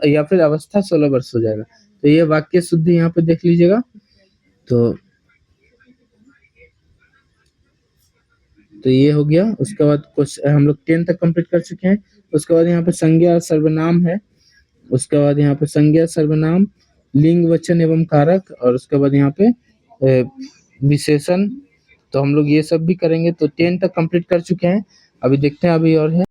या फिर अवस्था 16 वर्ष हो जाएगा। तो ये वाक्य शुद्धि यहाँ पे देख लीजिएगा। तो ये हो गया। उसके बाद कुछ हम लोग 10 तक कंप्लीट कर चुके हैं। उसके बाद यहाँ पे संज्ञा और सर्वनाम है। उसके बाद यहाँ पे संज्ञा सर्वनाम लिंग वचन एवं कारक, और उसके बाद यहाँ पे विशेषण तो हम लोग ये सब भी करेंगे, तो 10 तक कंप्लीट कर चुके हैं। अभी देखते हैं अभी और है।